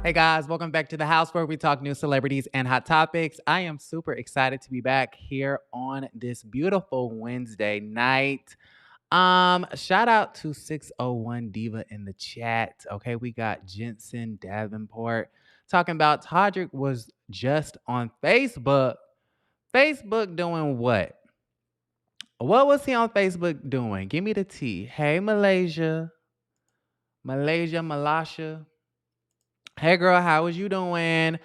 Hey guys, welcome back to the house where we talk news, celebrities, and hot topics. I am super excited to be back here on this beautiful Wednesday night. Shout out to 601 Diva in the chat. Okay, we got Jensen Davenport talking about Todrick was just on Facebook. Facebook doing what? What was he on Facebook doing? Give me the tea. Hey Malaysia. Malasha. Hey girl, how was you doing?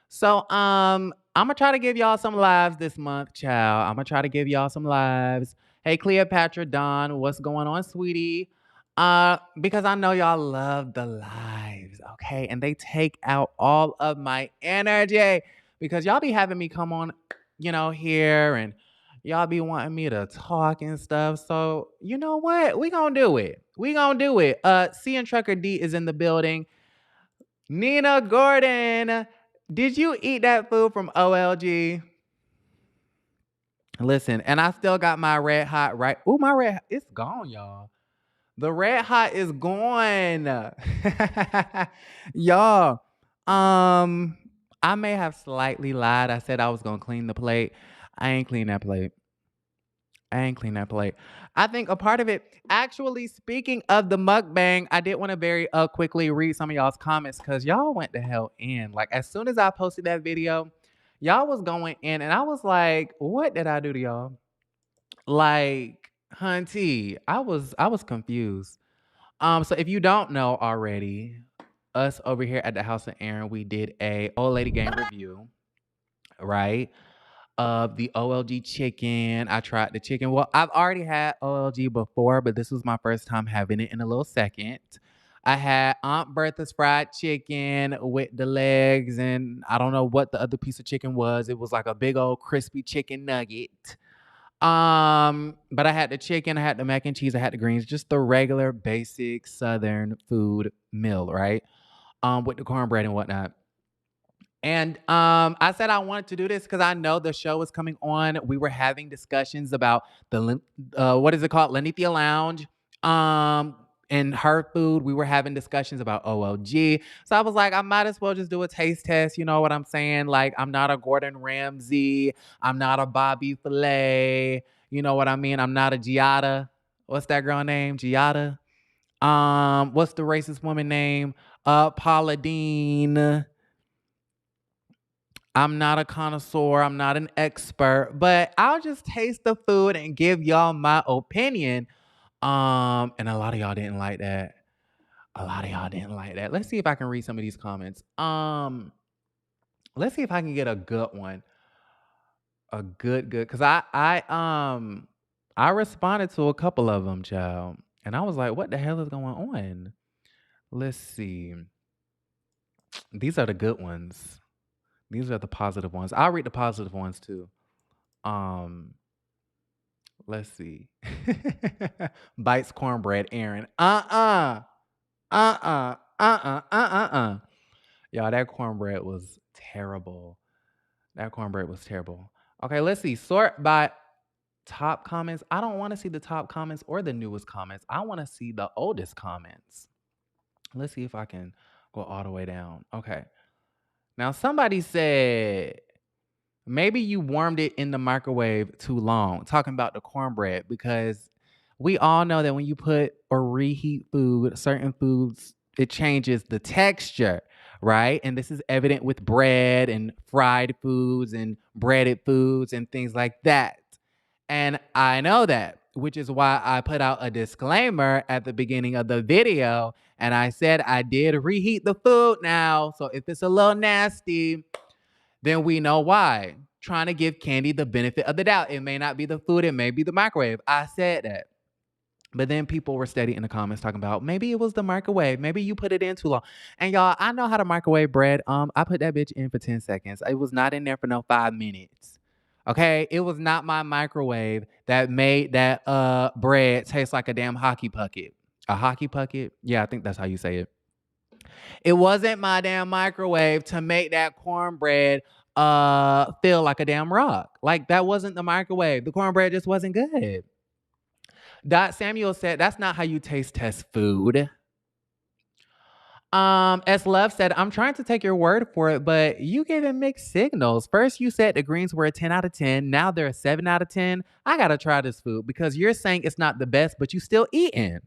So I'm gonna try to give y'all some lives this month, child. I'm gonna try to give y'all some lives. Hey Cleopatra Dawn, what's going on, sweetie? Because I know y'all love the lives, okay? And they take out all of my energy because y'all be having me come on, here and y'all be wanting me to talk and stuff. So you know what? We gonna do it. We gonna do it. C and Trucker D is in the building. Nina Gordon, did you eat that food from OLG? Listen, and I still got my red hot right. Oh, my red, it's gone, y'all. The red hot is gone. Y'all, I may have slightly lied. I said I was gonna clean the plate. I ain't clean that plate. I think a part of it, actually, speaking of the mukbang, I did want to very quickly read some of y'all's comments because y'all went the hell in. Like, as soon as I posted that video, y'all was going in, and I was like, what did I do to y'all? Like, hunty, I was confused. So if you don't know already, us over here at the House of Aaron, we did a Old Lady Gang review, right? Of the OLG chicken. I tried the chicken. Well, I've already had OLG before, but this was my first time having it in a little second. I had Aunt Bertha's fried chicken with the legs, and I don't know what the other piece of chicken was. It was like a big old crispy chicken nugget. But I had the chicken, I had the mac and cheese, I had the greens, just the regular basic Southern food meal, right? With the cornbread and whatnot. And I said I wanted to do this because I know the show is coming on. We were having discussions about what is it called, Lenithia Lounge, and her food. We were having discussions about OLG. So I was like, I might as well just do a taste test. You know what I'm saying? Like, I'm not a Gordon Ramsay. I'm not a Bobby Filet. You know what I mean? I'm not a Giada. What's that girl name? Giada. What's the racist woman name? Paula Dean. I'm not a connoisseur. I'm not an expert, but I'll just taste the food and give y'all my opinion. And a lot of y'all didn't like that. Let's see if I can read some of these comments. Let's see if I can get a good one. A good, because I responded to a couple of them, child. And I was like, what the hell is going on? Let's see. These are the good ones. These are the positive ones. I'll read the positive ones too. Let's see. Bites cornbread, Aaron. Y'all, that cornbread was terrible. Okay, let's see. Sort by top comments. I don't want to see the top comments or the newest comments. I want to see the oldest comments. Let's see if I can go all the way down. Okay. Now, somebody said, maybe you warmed it in the microwave too long, talking about the cornbread, because we all know that when you put or reheat food, certain foods, it changes the texture, right? And this is evident with bread and fried foods and breaded foods and things like that. And I know that, which is why I put out a disclaimer at the beginning of the video. And I said I did reheat the food now. So if it's a little nasty, then we know why. Trying to give Kandi the benefit of the doubt. It may not be the food. It may be the microwave. I said that. But then people were steady in the comments talking about maybe it was the microwave. Maybe you put it in too long. And y'all, I know how to microwave bread. I put that bitch in for 10 seconds. It was not in there for no 5 minutes. Okay? It was not my microwave that made that bread taste like a damn hockey pucket. A hockey pucket? Yeah, I think that's how you say it. It wasn't my damn microwave to make that cornbread feel like a damn rock. Like, that wasn't the microwave. The cornbread just wasn't good. Dot Samuel said, that's not how you taste test food. As Love said, I'm trying to take your word for it, but you giving mixed signals. First, you said the greens were a 10 out of 10. Now they're a 7 out of 10. I gotta try this food because you're saying it's not the best, but you still eating.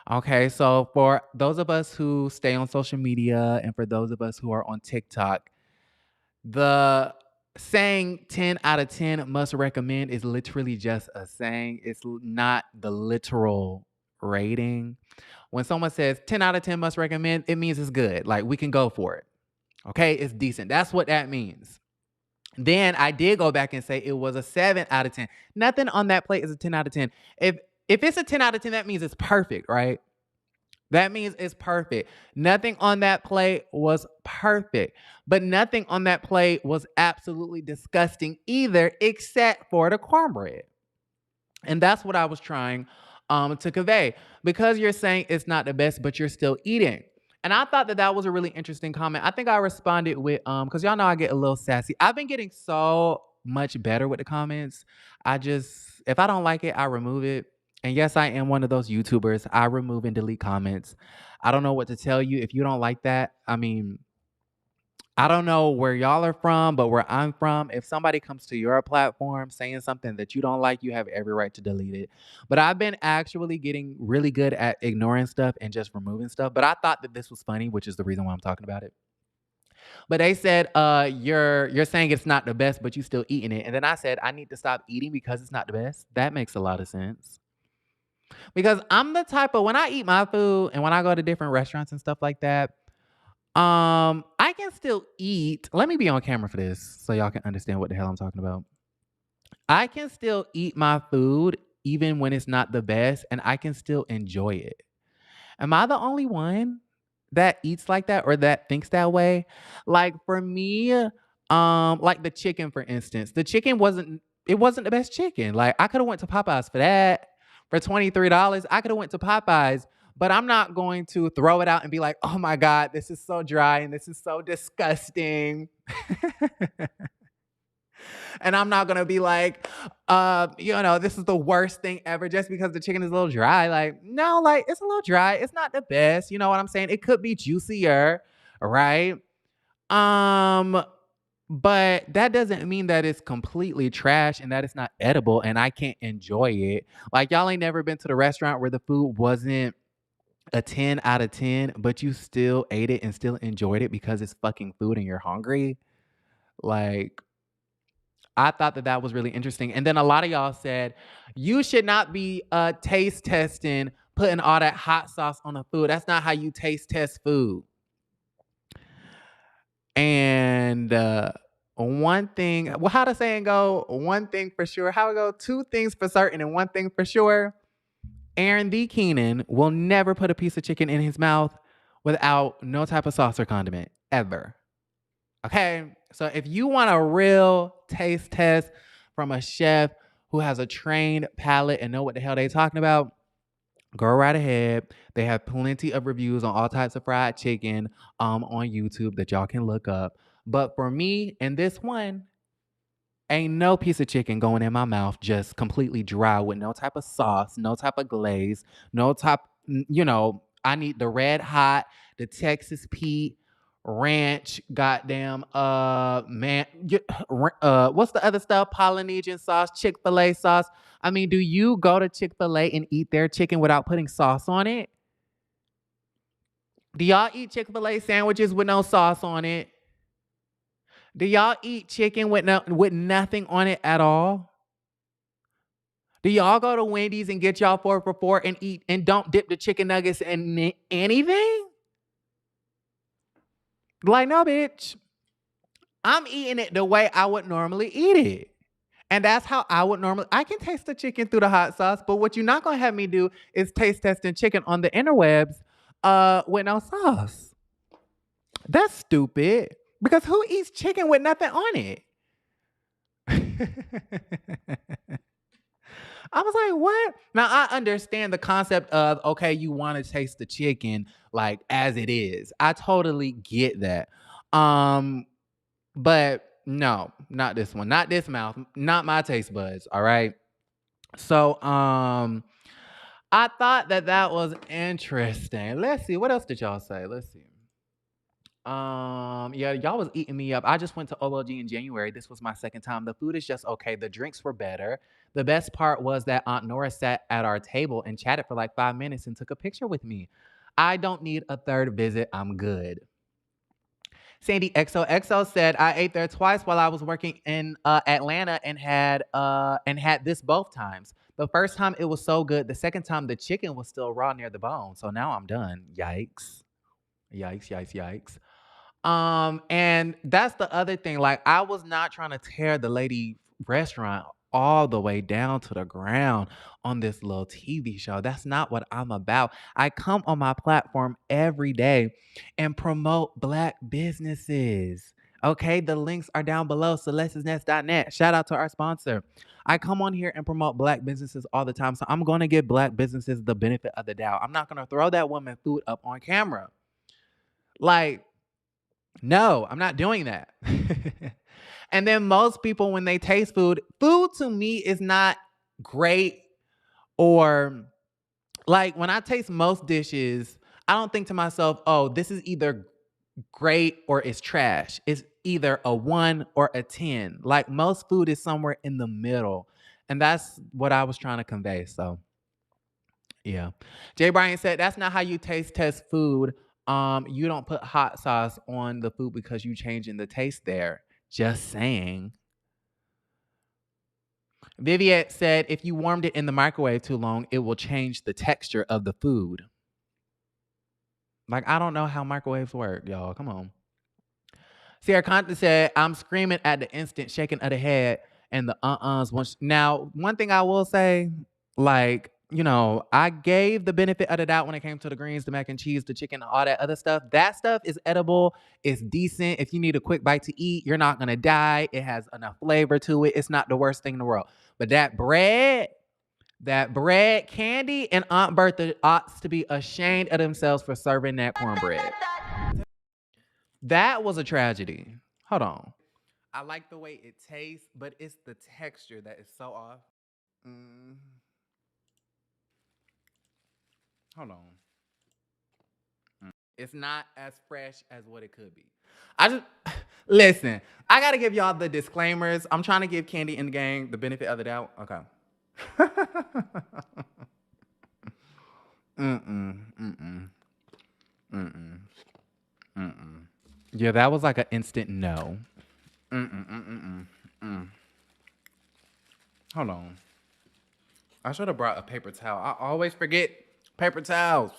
Okay, so for those of us who stay on social media and for those of us who are on TikTok, the saying 10 out of 10 must recommend is literally just a saying. It's not the literal rating. When someone says 10 out of 10 must recommend, it means it's good. Like we can go for it. Okay, it's decent. That's what that means. Then I did go back and say it was a 7 out of 10. Nothing on that plate is a 10 out of 10. If it's a 10 out of 10, that means it's perfect, right? That means it's perfect. Nothing on that plate was perfect, but nothing on that plate was absolutely disgusting either, except for the cornbread. And that's what I was trying to convey. Because you're saying it's not the best, but you're still eating. And I thought that that was a really interesting comment. I think I responded with, because y'all know I get a little sassy. I've been getting so much better with the comments. If I don't like it, I remove it. And yes, I am one of those YouTubers. I remove and delete comments. I don't know what to tell you if you don't like that. I mean, I don't know where y'all are from, but where I'm from, if somebody comes to your platform saying something that you don't like, you have every right to delete it. But I've been actually getting really good at ignoring stuff and just removing stuff. But I thought that this was funny, which is the reason why I'm talking about it. But they said, you're saying it's not the best, but you still eating it. And then I said, I need to stop eating because it's not the best. That makes a lot of sense. Because I'm the type of when I eat my food and when I go to different restaurants and stuff like that, I can still eat. Let me be on camera for this so y'all can understand what the hell I'm talking about. I can still eat my food even when it's not the best and I can still enjoy it. Am I the only one that eats like that or that thinks that way? Like for me, like the chicken for instance. The chicken wasn't the best chicken. Like I could have went to Popeyes for that. For $23, I could have went to Popeyes, but I'm not going to throw it out and be like, "Oh my god, this is so dry and this is so disgusting." And I'm not gonna be like, this is the worst thing ever just because the chicken is a little dry. Like, no, like it's a little dry. It's not the best. You know what I'm saying? It could be juicier, right? Um, but that doesn't mean that it's completely trash and that it's not edible and I can't enjoy it. Like y'all ain't never been to the restaurant where the food wasn't a 10 out of 10, but you still ate it and still enjoyed it because it's fucking food and you're hungry. Like I thought that that was really interesting. And then a lot of y'all said, you should not be taste testing, putting all that hot sauce on the food. That's not how you taste test food. And one thing, well, how the saying go? One thing for sure. How it go? Two things for certain and one thing for sure. Aaron will never put a piece of chicken in his mouth without no type of sauce or condiment ever. Okay, so if you want a real taste test from a chef who has a trained palate and know what the hell they talking about, go right ahead. They have plenty of reviews on all types of fried chicken on YouTube that y'all can look up. But for me and this one, ain't no piece of chicken going in my mouth just completely dry with no type of sauce, no type of glaze, no type, I need the red hot, the Texas Pete, ranch, goddamn, what's the other stuff? Polynesian sauce, Chick-fil-A sauce. I mean, do you go to Chick-fil-A and eat their chicken without putting sauce on it? Do y'all eat Chick-fil-A sandwiches with no sauce on it? Do y'all eat chicken with nothing on it at all? Do y'all go to Wendy's and get y'all 4 for $4 and eat and don't dip the chicken nuggets in anything? Like, no, bitch. I'm eating it the way I would normally eat it. And that's how I would normally. I can taste the chicken through the hot sauce, but what you're not gonna have me do is taste testing chicken on the interwebs with no sauce. That's stupid. Because who eats chicken with nothing on it? I was like, what? Now I understand the concept of okay, you want to taste the chicken like as it is. I totally get that. But no, not this one. Not this mouth. Not my taste buds. All right. So I thought that was interesting. Let's see. What else did y'all say? Let's see. Yeah, y'all was eating me up. I just went to OLG in January. This was my second time. The food is just okay. The drinks were better. The best part was that Aunt Nora sat at our table and chatted for like 5 minutes and took a picture with me. I don't need a third visit. I'm good. Sandy XOXO said I ate there twice while I was working in Atlanta and had this both times. The first time it was so good. The second time the chicken was still raw near the bone. So now I'm done. Yikes. Yikes, yikes, yikes. And that's the other thing. Like, I was not trying to tear the lady restaurant all the way down to the ground on this little TV show. That's not what I'm about. I come on my platform every day and promote Black businesses. Okay, the links are down below. Celeste'sNest.net. Shout out to our sponsor. I come on here and promote Black businesses all the time. So I'm going to give Black businesses the benefit of the doubt. I'm not going to throw that woman food up on camera. Like, no, I'm not doing that. And then most people, when they taste food, food to me is not great. Or like when I taste most dishes, I don't think to myself, oh, this is either great or it's trash. It's either a 1 or a 10. Like most food is somewhere in the middle. And that's what I was trying to convey. So yeah. Jay Bryan said that's not how you taste test food. You don't put hot sauce on the food because you changing the taste there. Just saying. Viviette said if you warmed it in the microwave too long, it will change the texture of the food. Like, I don't know how microwaves work, y'all. Come on. Sierra Compton said, I'm screaming at the instant, shaking of the head, and the uh-uhs. Now, one thing I will say, like, I gave the benefit of the doubt when it came to the greens, the mac and cheese, the chicken, all that other stuff. That stuff is edible. It's decent. If you need a quick bite to eat, you're not going to die. It has enough flavor to it. It's not the worst thing in the world. But that bread, Candy, and Aunt Bertha ought to be ashamed of themselves for serving that cornbread. That was a tragedy. Hold on. I like the way it tastes, but it's the texture that is so off. Mm. Hold on. It's not as fresh as what it could be. I just listen. I gotta give y'all the disclaimers. I'm trying to give Kandi and Gang the benefit of the doubt. Okay. Yeah, that was like an instant no. Hold on. I should have brought a paper towel. I always forget paper towels.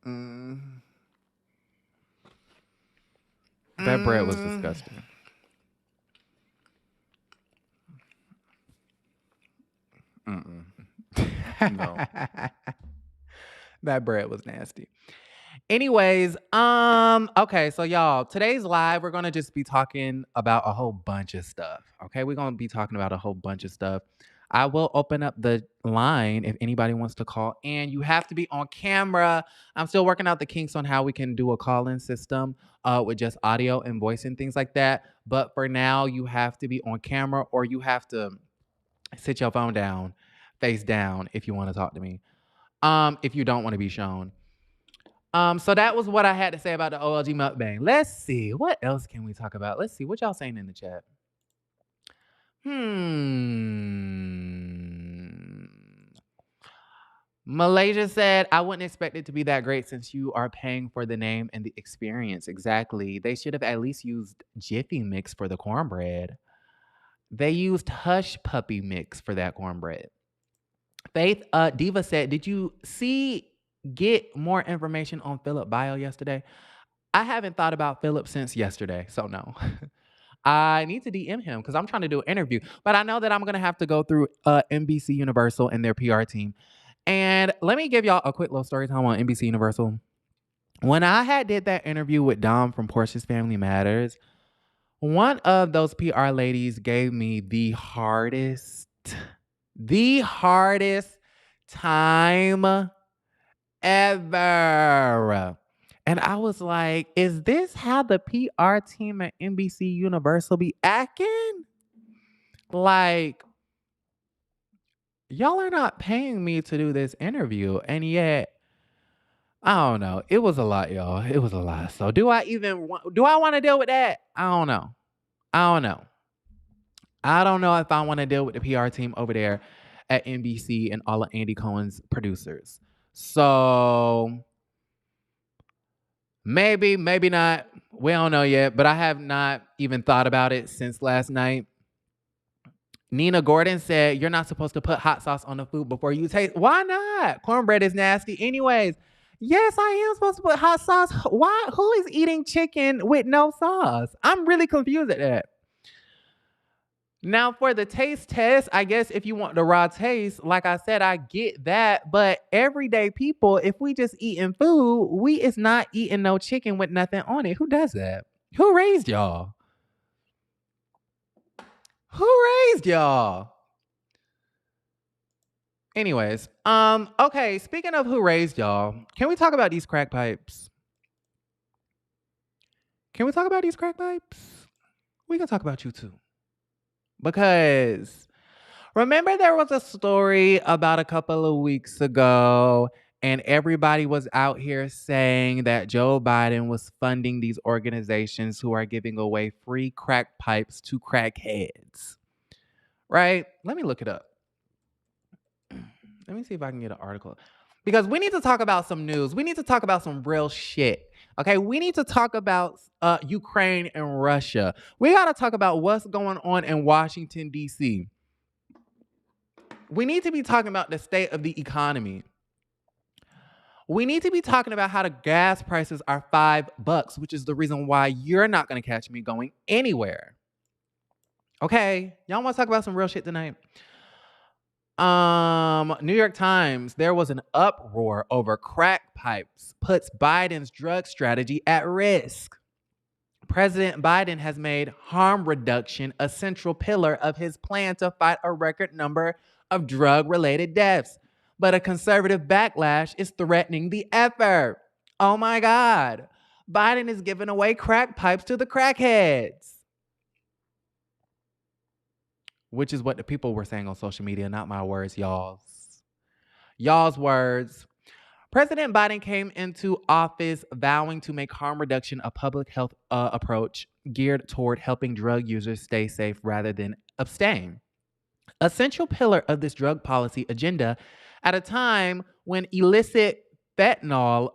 That bread was disgusting. No. That bread was nasty. Anyways, okay, so y'all, today's live, we're gonna just be talking about a whole bunch of stuff. Okay, we're gonna be talking about a whole bunch of stuff. I will open up the line if anybody wants to call in. You have to be on camera. I'm still working out the kinks on how we can do a call-in system with just audio and voice and things like that. But for now, you have to be on camera or you have to sit your phone down, face down if you want to talk to me. If you don't want to be shown. So that was what I had to say about the OLG mukbang. Let's see. What else can we talk about? Let's see. What y'all saying in the chat? Malaysia said, I wouldn't expect it to be that great since you are paying for the name and the experience. Exactly. They should have at least used Jiffy Mix for the cornbread. They used Hush Puppy Mix for that cornbread. Faith Diva said, did you get more information on Philip bio yesterday? I haven't thought about Philip since yesterday, so no. I need to DM him because I'm trying to do an interview. But I know that I'm going to have to go through NBC Universal and their PR team. And let me give y'all a quick little story time on NBC Universal. When I did that interview with Dom from Portia's Family Matters, one of those PR ladies gave me the hardest time ever. And I was like, is this how the PR team at NBC Universal be acting? Like, y'all are not paying me to do this interview, and yet I don't know. It was a lot, y'all. It was a lot. So do I want to deal with that? I don't know. I don't know. I don't know if I want to deal with the PR team over there at NBC and all of Andy Cohen's producers. So maybe, maybe not. We don't know yet, but I have not even thought about it since last night. Nina Gordon said, "You're not supposed to put hot sauce on the food before you taste." Why not? Cornbread is nasty, anyways. Yes, I am supposed to put hot sauce. Why? Who is eating chicken with no sauce? I'm really confused at that. Now, for the taste test, I guess if you want the raw taste, like I said, I get that. But everyday people, if we just eating food, we is not eating no chicken with nothing on it. Who does that? Who raised y'all? Who raised y'all? Anyways, okay, speaking of who raised y'all, can we talk about these crack pipes? Can we talk about these crack pipes? We can talk about you too. Because remember there was a story about a couple of weeks ago and everybody was out here saying that Joe Biden was funding these organizations who are giving away free crack pipes to crackheads. Right? Let me look it up. Let me see if I can get an article. Because we need to talk about some news. We need to talk about some real shit. Okay, we need to talk about Ukraine and Russia. We got to talk about what's going on in Washington, D.C. We need to be talking about the state of the economy. We need to be talking about how the gas prices are $5, which is the reason why you're not going to catch me going anywhere. Okay, y'all want to talk about some real shit tonight? New York Times, there was an uproar over crack pipes puts Biden's drug strategy at risk. President Biden has made harm reduction a central pillar of his plan to fight a record number of drug-related deaths. But a conservative backlash is threatening the effort. Oh my God. Biden is giving away crack pipes to the crackheads. Which is what the people were saying on social media, not my words, y'all's. Y'all's words. President Biden came into office vowing to make harm reduction a public health approach geared toward helping drug users stay safe rather than abstain. A central pillar of this drug policy agenda at a time when illicit fentanyl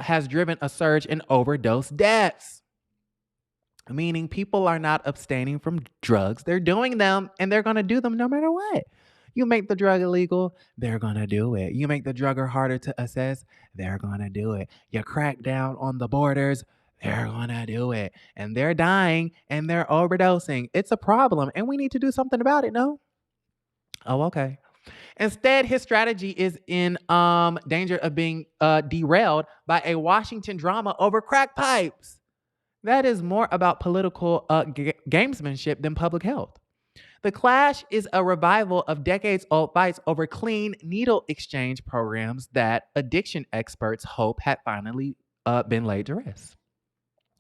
has driven a surge in overdose deaths. Meaning people are not abstaining from drugs. They're doing them and they're going to do them no matter what. You make the drug illegal, they're going to do it. You make the drugger harder to assess, they're going to do it. You crack down on the borders, they're going to do it. And they're dying and they're overdosing. It's a problem and we need to do something about it, no? Oh, okay. Instead, his strategy is in danger of being derailed by a Washington drama over crack pipes. That is more about political gamesmanship than public health. The clash is a revival of decades-old fights over clean needle exchange programs that addiction experts hope had finally been laid to rest.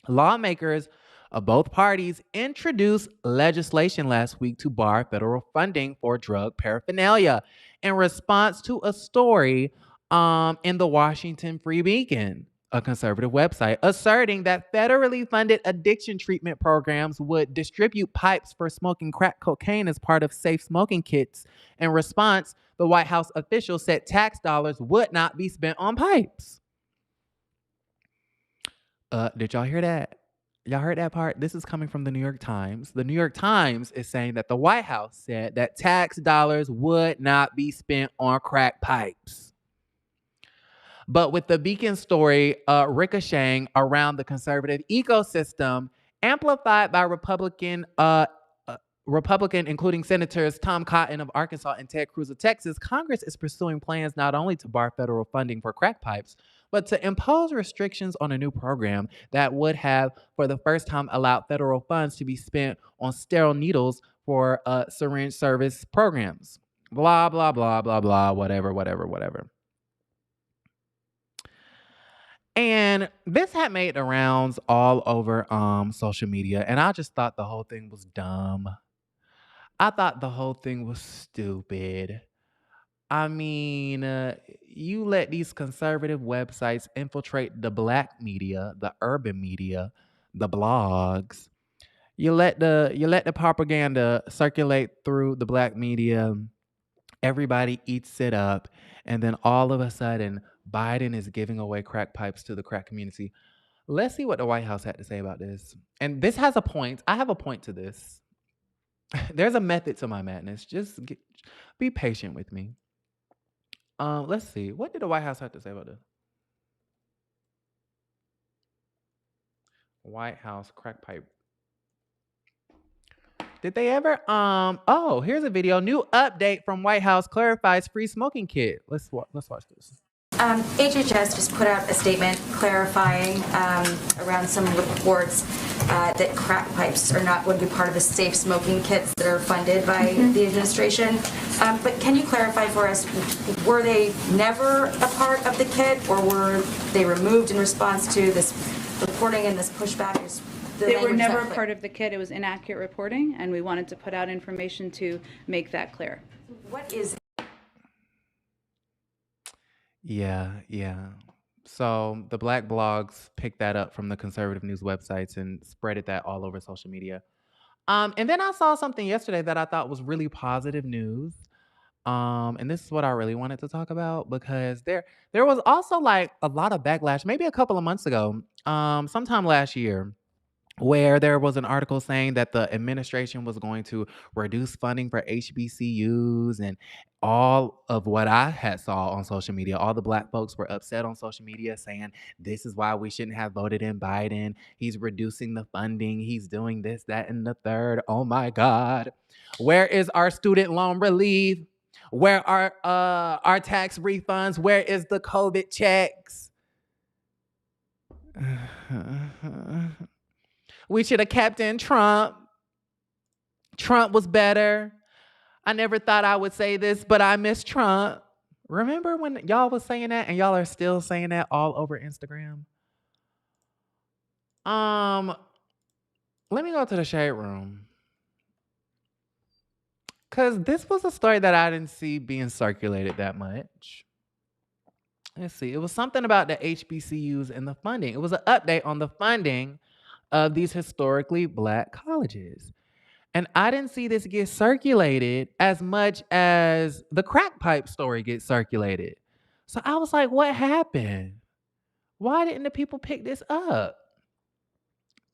Lawmakers of both parties introduced legislation last week to bar federal funding for drug paraphernalia in response to a story in the Washington Free Beacon, a conservative website, asserting that federally funded addiction treatment programs would distribute pipes for smoking crack cocaine as part of safe smoking kits. In response, the White House official said tax dollars would not be spent on pipes. Did y'all hear that? Y'all heard that part? This is coming from the New York Times. The New York Times is saying that the White House said that tax dollars would not be spent on crack pipes. But with the Beacon story ricocheting around the conservative ecosystem, amplified by Republican, including Senators Tom Cotton of Arkansas and Ted Cruz of Texas, Congress is pursuing plans not only to bar federal funding for crack pipes, but to impose restrictions on a new program that would have, for the first time, allowed federal funds to be spent on sterile needles for syringe service programs. Blah, blah, blah, blah, blah, whatever, whatever, whatever. And this had made the rounds all over social media, and I just thought the whole thing was dumb. I thought the whole thing was stupid. I mean, you let these conservative websites infiltrate the black media, the urban media, the blogs. You let the propaganda circulate through the black media. Everybody eats it up, and then all of a sudden, Biden is giving away crack pipes to the crack community. Let's see what the White House had to say about this. And this has a point. I have a point to this. There's a method to my madness. Be patient with me. Let's see. What did the White House have to say about this? White House crack pipe. Did they ever? Oh, here's a video. New update from White House clarifies free smoking kit. Let's watch this. HHS just put out a statement clarifying around some reports that crack pipes are not going to be part of the safe smoking kits that are funded by the administration. But can you clarify for us, were they never a part of the kit, or were they removed in response to this reporting and this pushback? They were never a part of the kit. It was inaccurate reporting, and we wanted to put out information to make that clear. What is? Yeah. So the black blogs picked that up from the conservative news websites and spreaded that all over social media. And then I saw something yesterday that I thought was really positive news. And this is what I really wanted to talk about, because there was also like a lot of backlash, maybe a couple of months ago, sometime last year, where there was an article saying that the administration was going to reduce funding for HBCUs, and all of what I had saw on social media. All the black folks were upset on social media saying this is why we shouldn't have voted in Biden. He's reducing the funding. He's doing this, that, and the third. Oh my God. Where is our student loan relief? Where are our tax refunds? Where is the COVID checks? We should have kept in Trump. Trump was better. I never thought I would say this, but I miss Trump. Remember when y'all was saying that, and y'all are still saying that all over Instagram? Let me go to the shade room. Because this was a story that I didn't see being circulated that much. Let's see. It was something about the HBCUs and the funding. It was an update on the funding of these historically black colleges. And I didn't see this get circulated as much as the crack pipe story gets circulated. So I was like, what happened? Why didn't the people pick this up?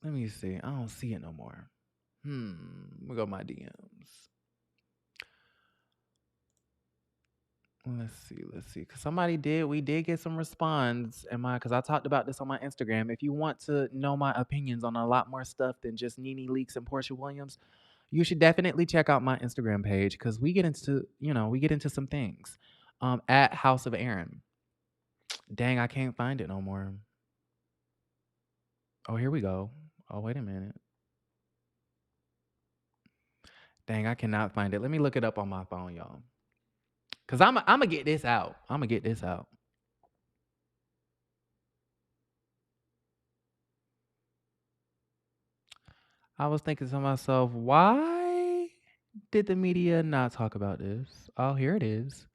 Let me see. I don't see it no more. Let me go to my DMs. Let's see. Because we did get some response because I talked about this on my Instagram. If you want to know my opinions on a lot more stuff than just Nene Leakes and Portia Williams, you should definitely check out my Instagram page, because we get into some things. At House of Aaron. Dang, I can't find it no more. Oh, here we go. Oh, wait a minute. Dang, I cannot find it. Let me look it up on my phone, y'all. Because I'm going to get this out. I was thinking to myself, why did the media not talk about this? Oh, here it is.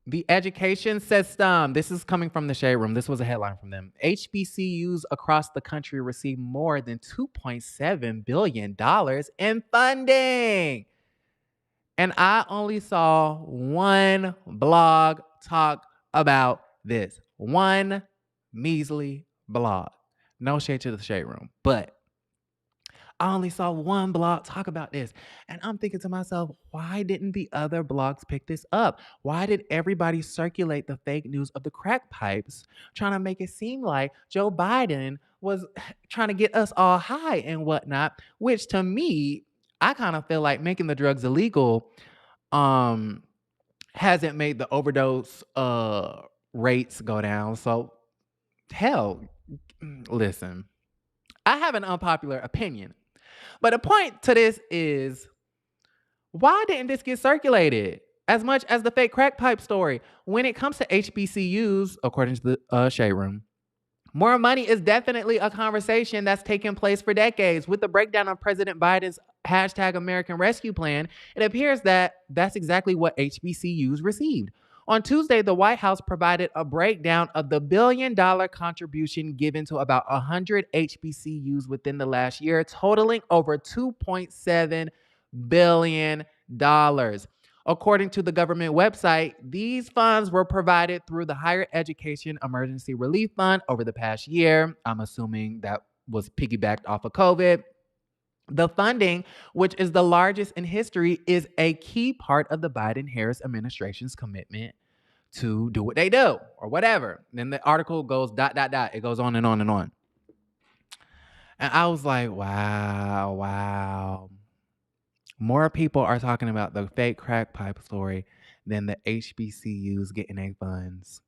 The education system. This is coming from the Shade Room. This was a headline from them. HBCUs across the country receive more than $2.7 billion in funding. And I only saw one blog talk about this. One measly blog. No shade to the Shade Room, but I only saw one blog talk about this. And I'm thinking to myself, why didn't the other blogs pick this up? Why did everybody circulate the fake news of the crack pipes, trying to make it seem like Joe Biden was trying to get us all high and whatnot? Which, to me, I kind of feel like making the drugs illegal hasn't made the overdose rates go down. So, hell, listen, I have an unpopular opinion. But the point to this is, why didn't this get circulated as much as the fake crack pipe story? When it comes to HBCUs, according to the Shade Room, More money is definitely a conversation that's taken place for decades. With the breakdown of President Biden's hashtag American Rescue Plan, it appears that that's exactly what HBCUs received. On Tuesday, the White House provided a breakdown of the billion-dollar contribution given to about 100 HBCUs within the last year, totaling over $2.7 billion. According to the government website, these funds were provided through the Higher Education Emergency Relief Fund over the past year. I'm assuming that was piggybacked off of COVID. The funding, which is the largest in history, is a key part of the Biden-Harris administration's commitment to do what they do or whatever. Then the article goes ... It goes on and on and on. And I was like, wow. More people are talking about the fake crack pipe story than the HBCUs getting their funds.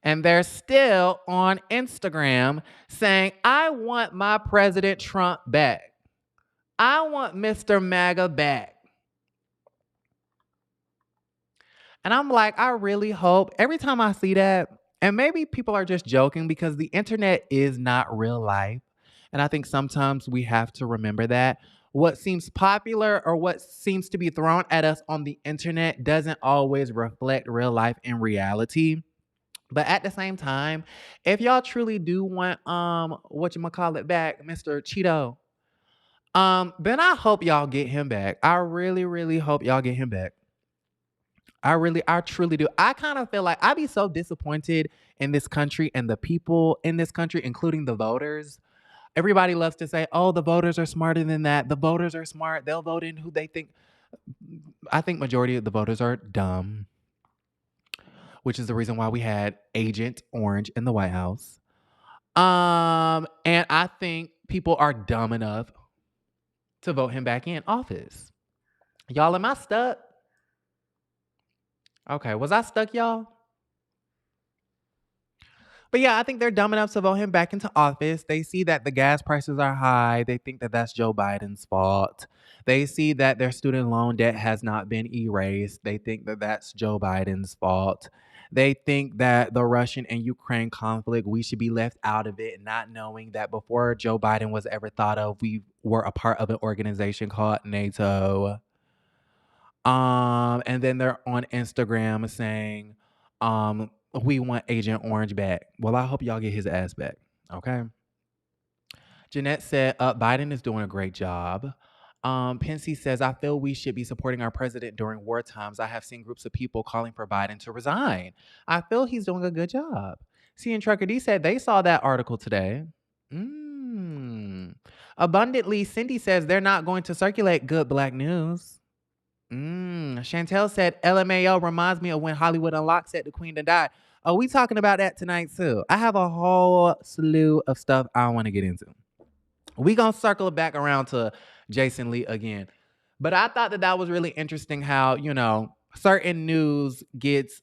And they're still on Instagram saying, I want my President Trump back. I want Mr. MAGA back. And I'm like, I really hope every time I see that, and maybe people are just joking because the internet is not real life. And I think sometimes we have to remember that. What seems popular or what seems to be thrown at us on the internet doesn't always reflect real life and reality. But at the same time, if y'all truly do want whatchamacallit back, Mr. Cheeto, then I hope y'all get him back. I really, really hope y'all get him back. I truly do. I kind of feel like I'd be so disappointed in this country and the people in this country, including the voters. Everybody loves to say, oh, the voters are smarter than that. The voters are smart. They'll vote in who they think. I think majority of the voters are dumb, which is the reason why we had Agent Orange in the White House. And I think people are dumb enough to vote him back in office. Y'all, am I stuck? Okay, was I stuck, y'all? But yeah, I think they're dumb enough to vote him back into office. They see that the gas prices are high. They think that that's Joe Biden's fault. They see that their student loan debt has not been erased. They think that that's Joe Biden's fault. They think that the Russian and Ukraine conflict, we should be left out of it, not knowing that before Joe Biden was ever thought of, we were a part of an organization called NATO. And then they're on Instagram saying, we want Agent Orange back. Well, I hope y'all get his ass back. Okay. Jeanette said, Biden is doing a great job. Pensy says, I feel we should be supporting our president during war times. I have seen groups of people calling for Biden to resign. I feel he's doing a good job. C and Trucker D said they saw that article today. Abundantly, Cindy says they're not going to circulate good black news. Chantel said LMAO reminds me of when Hollywood Unlocked said the Queen to die. Oh, we talking about that tonight too. I have a whole slew of stuff I want to get into. We gonna circle it back around to Jason Lee again. But I thought that was really interesting how, certain news gets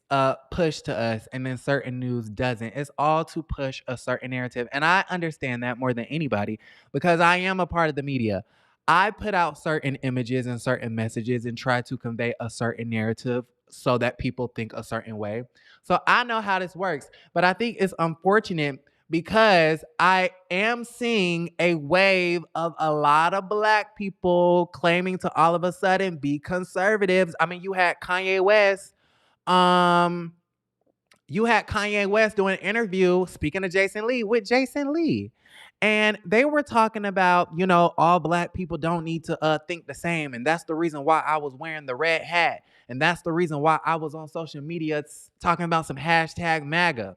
pushed to us and then certain news doesn't. It's all to push a certain narrative. And I understand that more than anybody because I am a part of the media. I put out certain images and certain messages and try to convey a certain narrative so that people think a certain way. So I know how this works, but I think it's unfortunate because I am seeing a wave of a lot of black people claiming to all of a sudden be conservatives. I mean, you had Kanye West. Doing an interview, speaking of Jason Lee, with Jason Lee. And they were talking about, all black people don't need to think the same. And that's the reason why I was wearing the red hat. And that's the reason why I was on social media talking about some hashtag MAGA,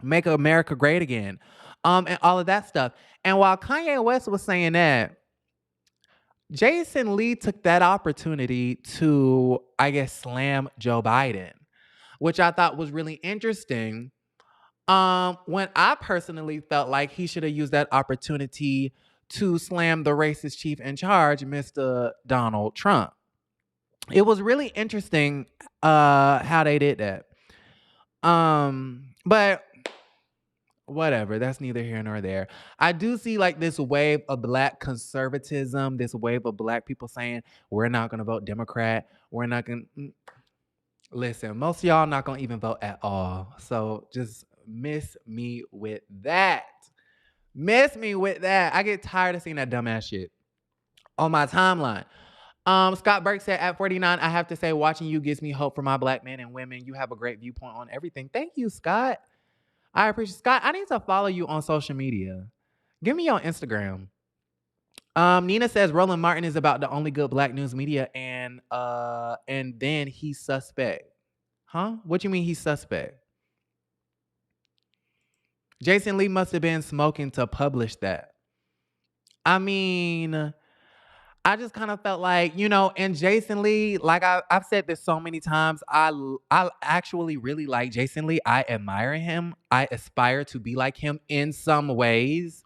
Make America Great Again, and all of that stuff. And while Kanye West was saying that, Jason Lee took that opportunity to, I guess, slam Joe Biden, which I thought was really interesting. When I personally felt like he should have used that opportunity to slam the racist chief in charge, Mr. Donald Trump. It was really interesting how they did that. But whatever, that's neither here nor there. I do see like this wave of black conservatism, this wave of black people saying, we're not going to vote Democrat. We're not going to... Listen, most of y'all not gonna even vote at all. So just miss me with that. Miss me with that. I get tired of seeing that dumbass shit on my timeline. Scott Burke said, at 49, I have to say, watching you gives me hope for my black men and women. You have a great viewpoint on everything. Thank you, Scott. I appreciate Scott. I need to follow you on social media. Give me your Instagram. Nina says Roland Martin is about the only good black news media, and then he's suspect. Huh? What you mean he's suspect? Jason Lee must have been smoking to publish that. I mean, I just kind of felt like, and Jason Lee, like I've said this so many times, I actually really like Jason Lee. I admire him. I aspire to be like him in some ways.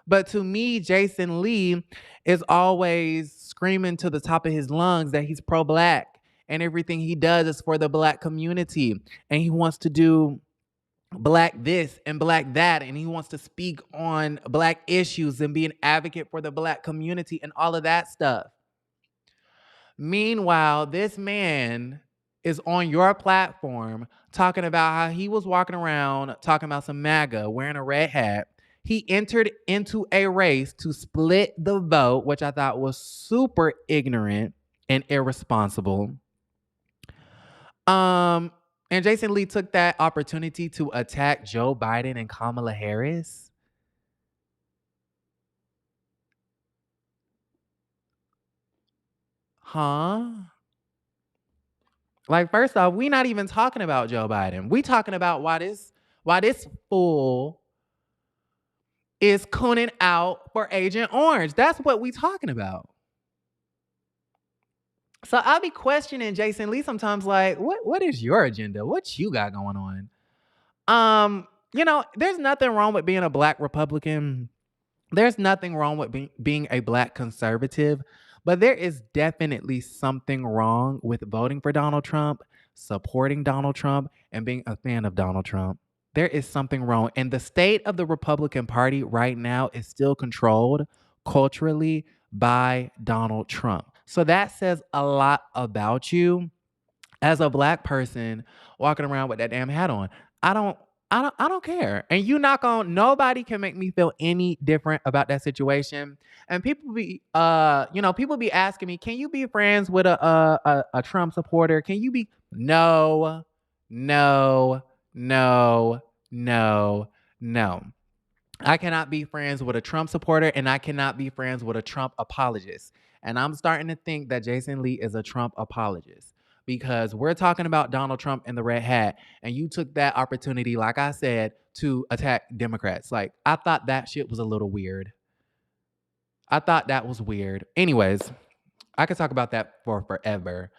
But to me, Jason Lee is always screaming to the top of his lungs that he's pro-black and everything he does is for the black community. And he wants to do black this and black that, and he wants to speak on black issues and be an advocate for the black community and all of that stuff. Meanwhile, this man is on your platform talking about how he was walking around talking about some MAGA, wearing a red hat. He entered into a race to split the vote, which I thought was super ignorant and irresponsible. And Jason Lee took that opportunity to attack Joe Biden and Kamala Harris. Huh? Like, first off, we not even talking about Joe Biden. We talking about why this fool is cooning out for Agent Orange. That's what we talking about. So I'll be questioning Jason Lee sometimes, like, what is your agenda? What you got going on? There's nothing wrong with being a black Republican. There's nothing wrong with being a black conservative, but there is definitely something wrong with voting for Donald Trump, supporting Donald Trump, and being a fan of Donald Trump. There is something wrong. And the state of the Republican Party right now is still controlled culturally by Donald Trump. So that says a lot about you as a black person walking around with that damn hat on. I don't care. And nobody can make me feel any different about that situation. And people be asking me, can you be friends with a Trump supporter? Can you be no, no, no, no, no. I cannot be friends with a Trump supporter, and I cannot be friends with a Trump apologist. And I'm starting to think that Jason Lee is a Trump apologist because we're talking about Donald Trump in the red hat, and you took that opportunity, like I said, to attack Democrats. Like, I thought that shit was a little weird. I thought that was weird. Anyways, I could talk about that for forever.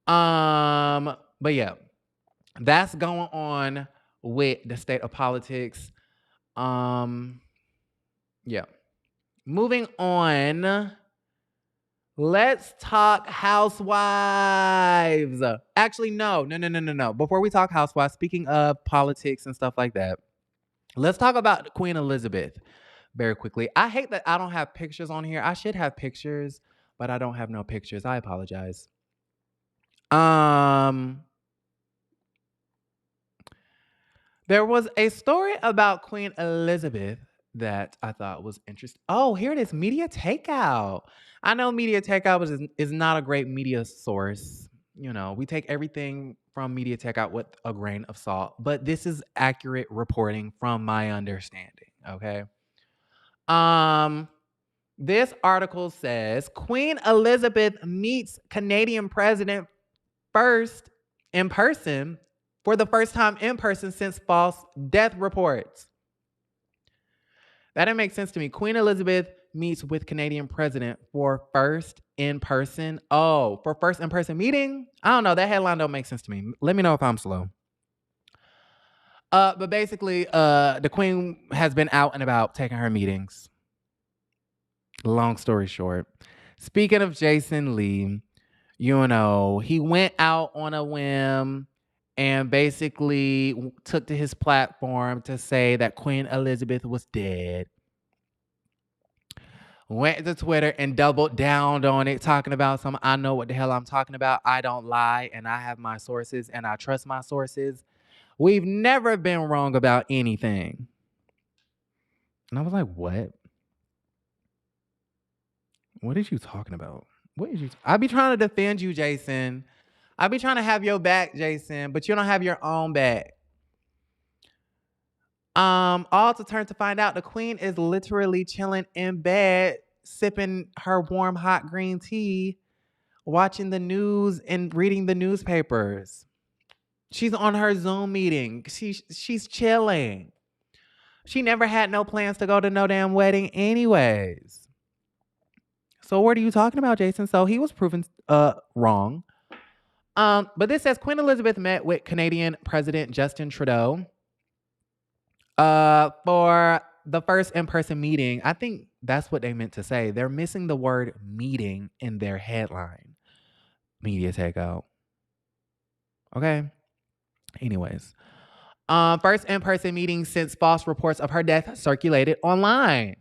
But yeah, that's going on with the state of politics. Yeah. Moving on. Let's talk Housewives. Actually, no. Before we talk Housewives, speaking of politics and stuff like that, let's talk about Queen Elizabeth very quickly. I hate that I don't have pictures on here. I should have pictures, but I don't have no pictures. I apologize. There was a story about Queen Elizabeth that I thought was interesting. Oh, here it is, Media Takeout. I know Media Takeout is not a great media source. We take everything from Media Takeout with a grain of salt, but this is accurate reporting from my understanding, okay? This article says Queen Elizabeth meets Canadian president first in person for the first time in person since false death reports. That didn't make sense to me. Queen Elizabeth meets with Canadian president for first in person. Oh, for first in person meeting? I don't know. That headline don't make sense to me. Let me know if I'm slow. But basically, the Queen has been out and about taking her meetings. Long story short. Speaking of Jason Lee, he went out on a whim and basically took to his platform to say that Queen Elizabeth was dead. went to Twitter and doubled down on it, talking about some, I know what the hell I'm talking about. I don't lie, and I have my sources, and I trust my sources. We've never been wrong about anything. And I was like, what? What is you talking about? What is you? I be trying to defend you, Jason. I be trying to have your back, Jason, but you don't have your own back. All to turn to find out the queen is literally chilling in bed, sipping her warm, hot green tea, watching the news and reading the newspapers. She's on her Zoom meeting. She's chilling. She never had no plans to go to no damn wedding anyways. So what are you talking about, Jason? So he was proven wrong. But this says Queen Elizabeth met with Canadian President Justin Trudeau for the first in-person meeting. I think that's what they meant to say. They're missing the word meeting in their headline. Media takeout. Okay. Anyways. First in-person meeting since false reports of her death circulated online.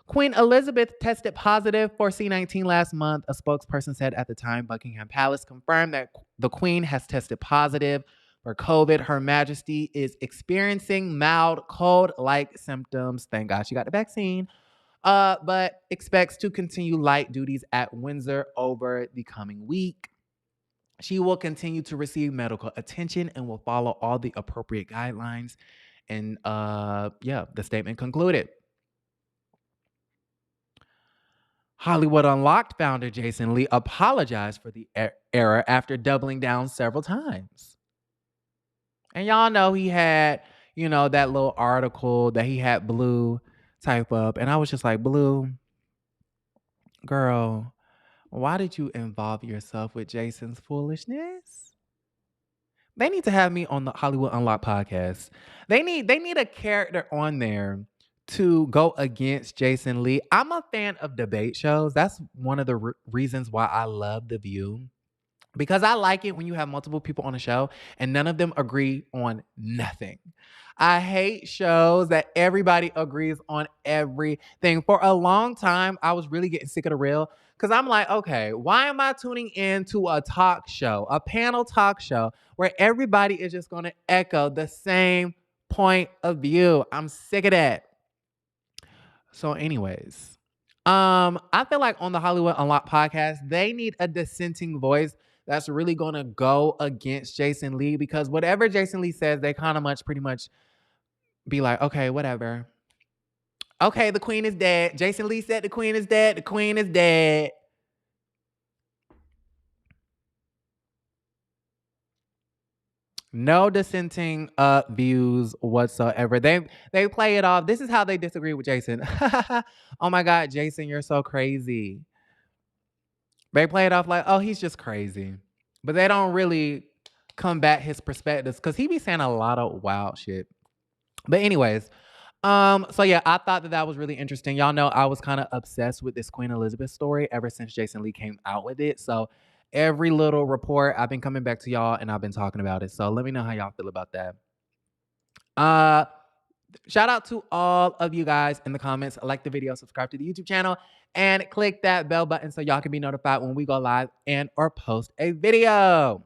Queen Elizabeth tested positive for C-19 last month. A spokesperson said at the time Buckingham Palace confirmed that the Queen has tested positive for COVID. Her Majesty is experiencing mild cold-like symptoms. Thank God she got the vaccine. But expects to continue light duties at Windsor over the coming week. She will continue to receive medical attention and will follow all the appropriate guidelines. And the statement concluded. Hollywood Unlocked founder Jason Lee apologized for the error after doubling down several times. And y'all know he had, that little article that he had Blue type up. And I was just like, Blue, girl, why did you involve yourself with Jason's foolishness? They need to have me on the Hollywood Unlocked podcast. They need a character on there to go against Jason Lee. I'm a fan of debate shows. That's one of the reasons why I love The View. Because I like it when you have multiple people on a show and none of them agree on nothing. I hate shows that everybody agrees on everything. For a long time, I was really getting sick of the real because I'm like, okay, why am I tuning in to a talk show, a panel talk show where everybody is just going to echo the same point of view? I'm sick of that. So anyways, I feel like on the Hollywood Unlocked podcast, they need a dissenting voice that's really going to go against Jason Lee, because whatever Jason Lee says, they pretty much be like, okay, whatever. Okay, the queen is dead. Jason Lee said the queen is dead. The queen is dead. No dissenting views whatsoever. They play it off. This is how they disagree with Jason. Oh my God, Jason, you're so crazy. They play it off like, oh, he's just crazy. But they don't really combat his perspectives because he be saying a lot of wild shit. But anyways, so yeah, I thought that was really interesting. Y'all know I was kind of obsessed with this Queen Elizabeth story ever since Jason Lee came out with it. So every little report, I've been coming back to y'all and I've been talking about it. So let me know how y'all feel about that. Shout out to all of you guys in the comments. Like the video, subscribe to the YouTube channel, and click that bell button so y'all can be notified when we go live and or post a video.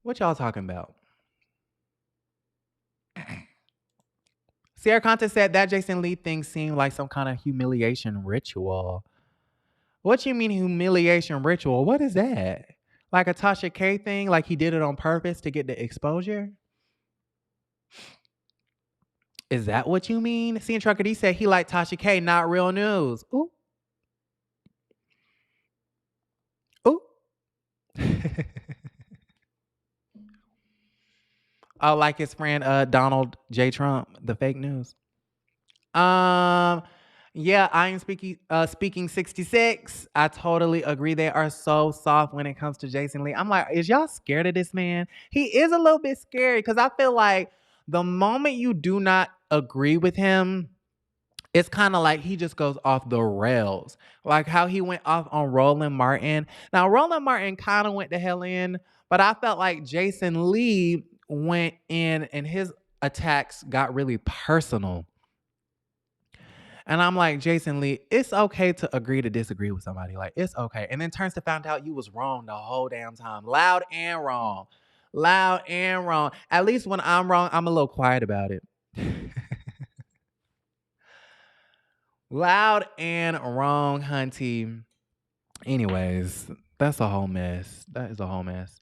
What y'all talking about? Sierra Conte said that Jason Lee thing seemed like some kind of humiliation ritual. What you mean humiliation ritual? What is that? Like a Tasha K thing? Like he did it on purpose to get the exposure? Is that what you mean? Seeing Trucker D said he liked Tasha K, not real news. Ooh. Ooh. Oh, like his friend Donald J. Trump, the fake news. Yeah, I am speaking 66. I totally agree. They are so soft when it comes to Jason Lee. I'm like, is y'all scared of this man? He is a little bit scary because I feel like the moment you do not agree with him, it's kind of like he just goes off the rails. Like how he went off on Roland Martin. Now, Roland Martin kind of went the hell in, but I felt like Jason Lee went in and his attacks got really personal. And I'm like, Jason Lee, it's okay to agree to disagree with somebody. Like, it's okay. And then turns to find out you was wrong the whole damn time. Loud and wrong. Loud and wrong. At least when I'm wrong, I'm a little quiet about it. Loud and wrong, hunty. Anyways, that's a whole mess. That is a whole mess.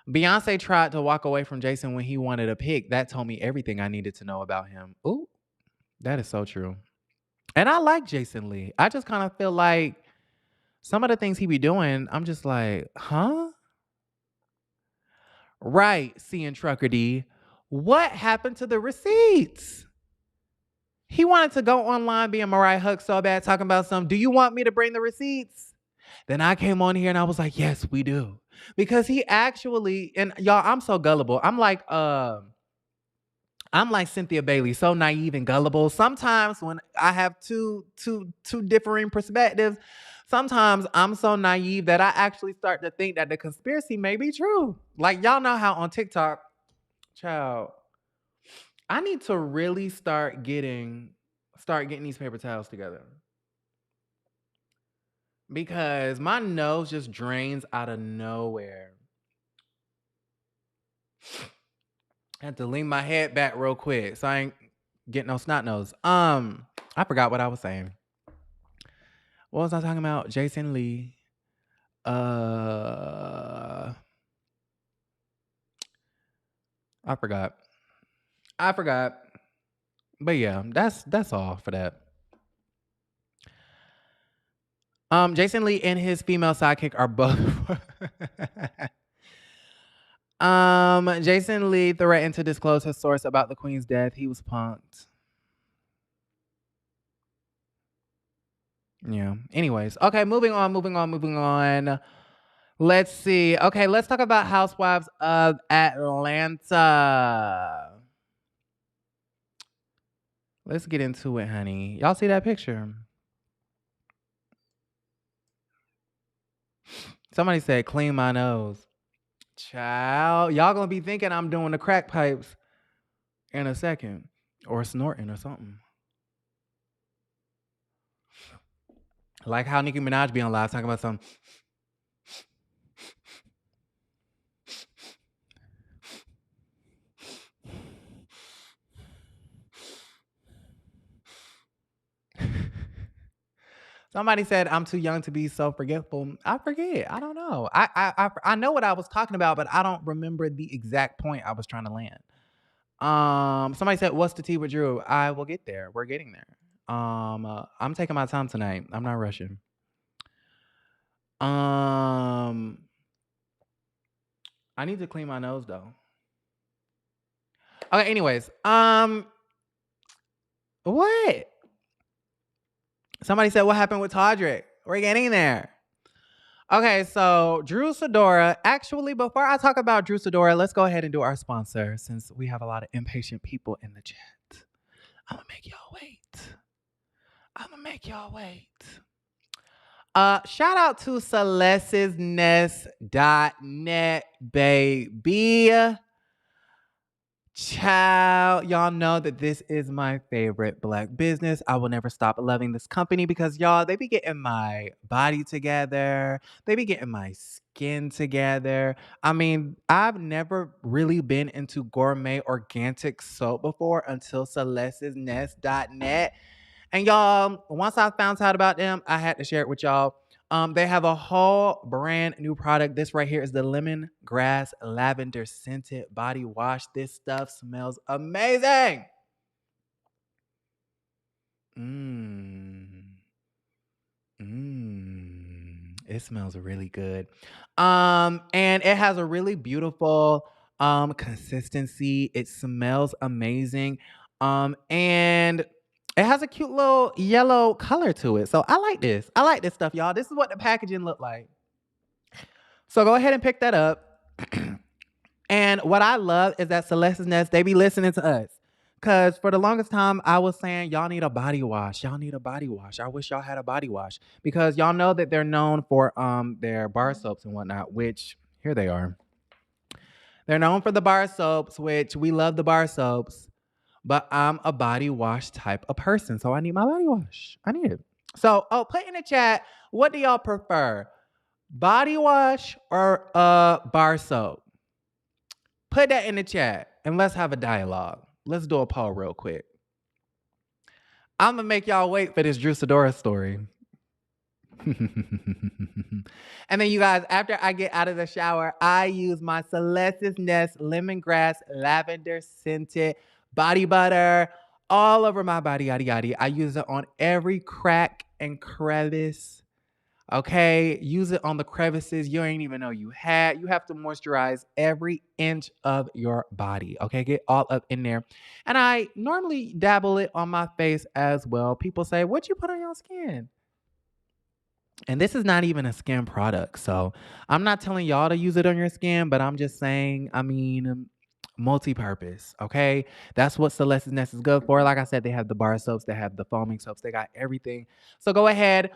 Beyonce tried to walk away from Jason when he wanted a pic. That told me everything I needed to know about him. Ooh, that is so true. And I like Jason Lee. I just kind of feel like some of the things he be doing, I'm just like, huh? Right, seeing Trucker D. What happened to the receipts? He wanted to go online being Mariah Huck so bad, talking about do you want me to bring the receipts? Then I came on here and I was like, yes, we do. Because he actually, and y'all, I'm so gullible. I'm like Cynthia Bailey, so naive and gullible. Sometimes when I have two differing perspectives, sometimes I'm so naive that I actually start to think that the conspiracy may be true. Like y'all know how on TikTok, child, I need to really start getting these paper towels together. Because my nose just drains out of nowhere. I had to lean my head back real quick so I ain't get no snot nose. I forgot what I was saying. What was I talking about? Jason Lee. I forgot. But yeah, that's all for that. Jason Lee and his female sidekick are both. Jason Lee threatened to disclose his source about the Queen's death. He was punked. Yeah. Anyways, okay, moving on. Let's see. Okay, let's talk about Housewives of Atlanta. Let's get into it, honey. Y'all see that picture? Somebody said, clean my nose. Child, y'all gonna be thinking I'm doing the crack pipes in a second. Or snorting or something. Like how Nicki Minaj be on live talking about something. Somebody said I'm too young to be so forgetful. I forget. I don't know. I know what I was talking about, but I don't remember the exact point I was trying to land. Somebody said, "What's the tea with Drew?" I will get there. We're getting there. I'm taking my time tonight. I'm not rushing. I need to clean my nose though. Okay. Anyways, what? Somebody said, what happened with Todrick? We're getting there. Okay, so Drew Sidora. Actually, before I talk about Drew Sidora, let's go ahead and do our sponsor since we have a lot of impatient people in the chat. I'm going to make y'all wait. Shout out to celestesnest.net, baby. Child, y'all know that this is my favorite Black business. I will never stop loving this company because y'all, they be getting my body together. They be getting my skin together. I mean, I've never really been into gourmet organic soap before until celestesnest.net. And y'all, once I found out about them, I had to share it with y'all. They have a whole brand new product. This right here is the lemongrass lavender scented body wash. This stuff smells amazing. It smells really good. And it has a really beautiful consistency. It smells amazing. And it has a cute little yellow color to it. So I like this. I like this stuff, y'all. This is what the packaging looked like. So go ahead and pick that up. And what I love is that Celeste's Nest, they be listening to us. Because for the longest time, I was saying, y'all need a body wash. Y'all need a body wash. I wish y'all had a body wash. Because y'all know that they're known for their bar soaps and whatnot, which, here they are. They're known for the bar soaps, which we love the bar soaps. but I'm a body wash type of person. So I need my body wash. I need it. So, put in the chat, what do y'all prefer? Body wash or bar soap? Put that in the chat and let's have a dialogue. Let's do a poll real quick. I'm gonna make y'all wait for this Drew Sidora story. And then you guys, after I get out of the shower, I use my Celeste's Nest lemongrass lavender scented body butter all over my body, yada yada. I use it on every crack and crevice. Okay, use it on the crevices you ain't even know you had. You have to moisturize every inch of your body. Okay, get all up in there. And I normally dabble it on my face as well. People say, "What you put on your skin?" And this is not even a skin product. So I'm not telling y'all to use it on your skin, but I'm just saying, multi-purpose. Okay. That's what Celeste's Nest is good for. Like I said, they have the bar soaps, they have the foaming soaps, they got everything. So go ahead.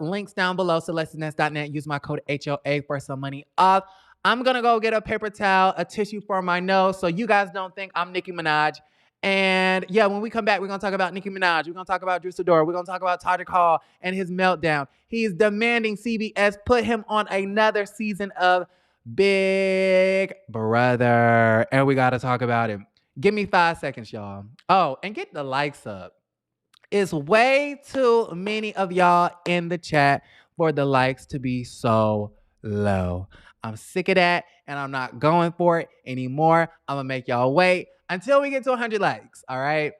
Links down below, celestesnnest.net. Use my code HOA for some money off. I'm gonna go get a paper towel, a tissue for my nose, so you guys don't think I'm Nicki Minaj. And yeah, when we come back, we're going to talk about Nicki Minaj. We're going to talk about Drew Sidora. We're going to talk about Todrick Hall and his meltdown. He's demanding CBS put him on another season of Big Brother. And we got to talk about it. Give me 5 seconds, y'all. Oh, and get the likes up. It's way too many of y'all in the chat for the likes to be so low. I'm sick of that, and I'm not going for it anymore. I'm going to make y'all wait until we get to 100 likes, all right?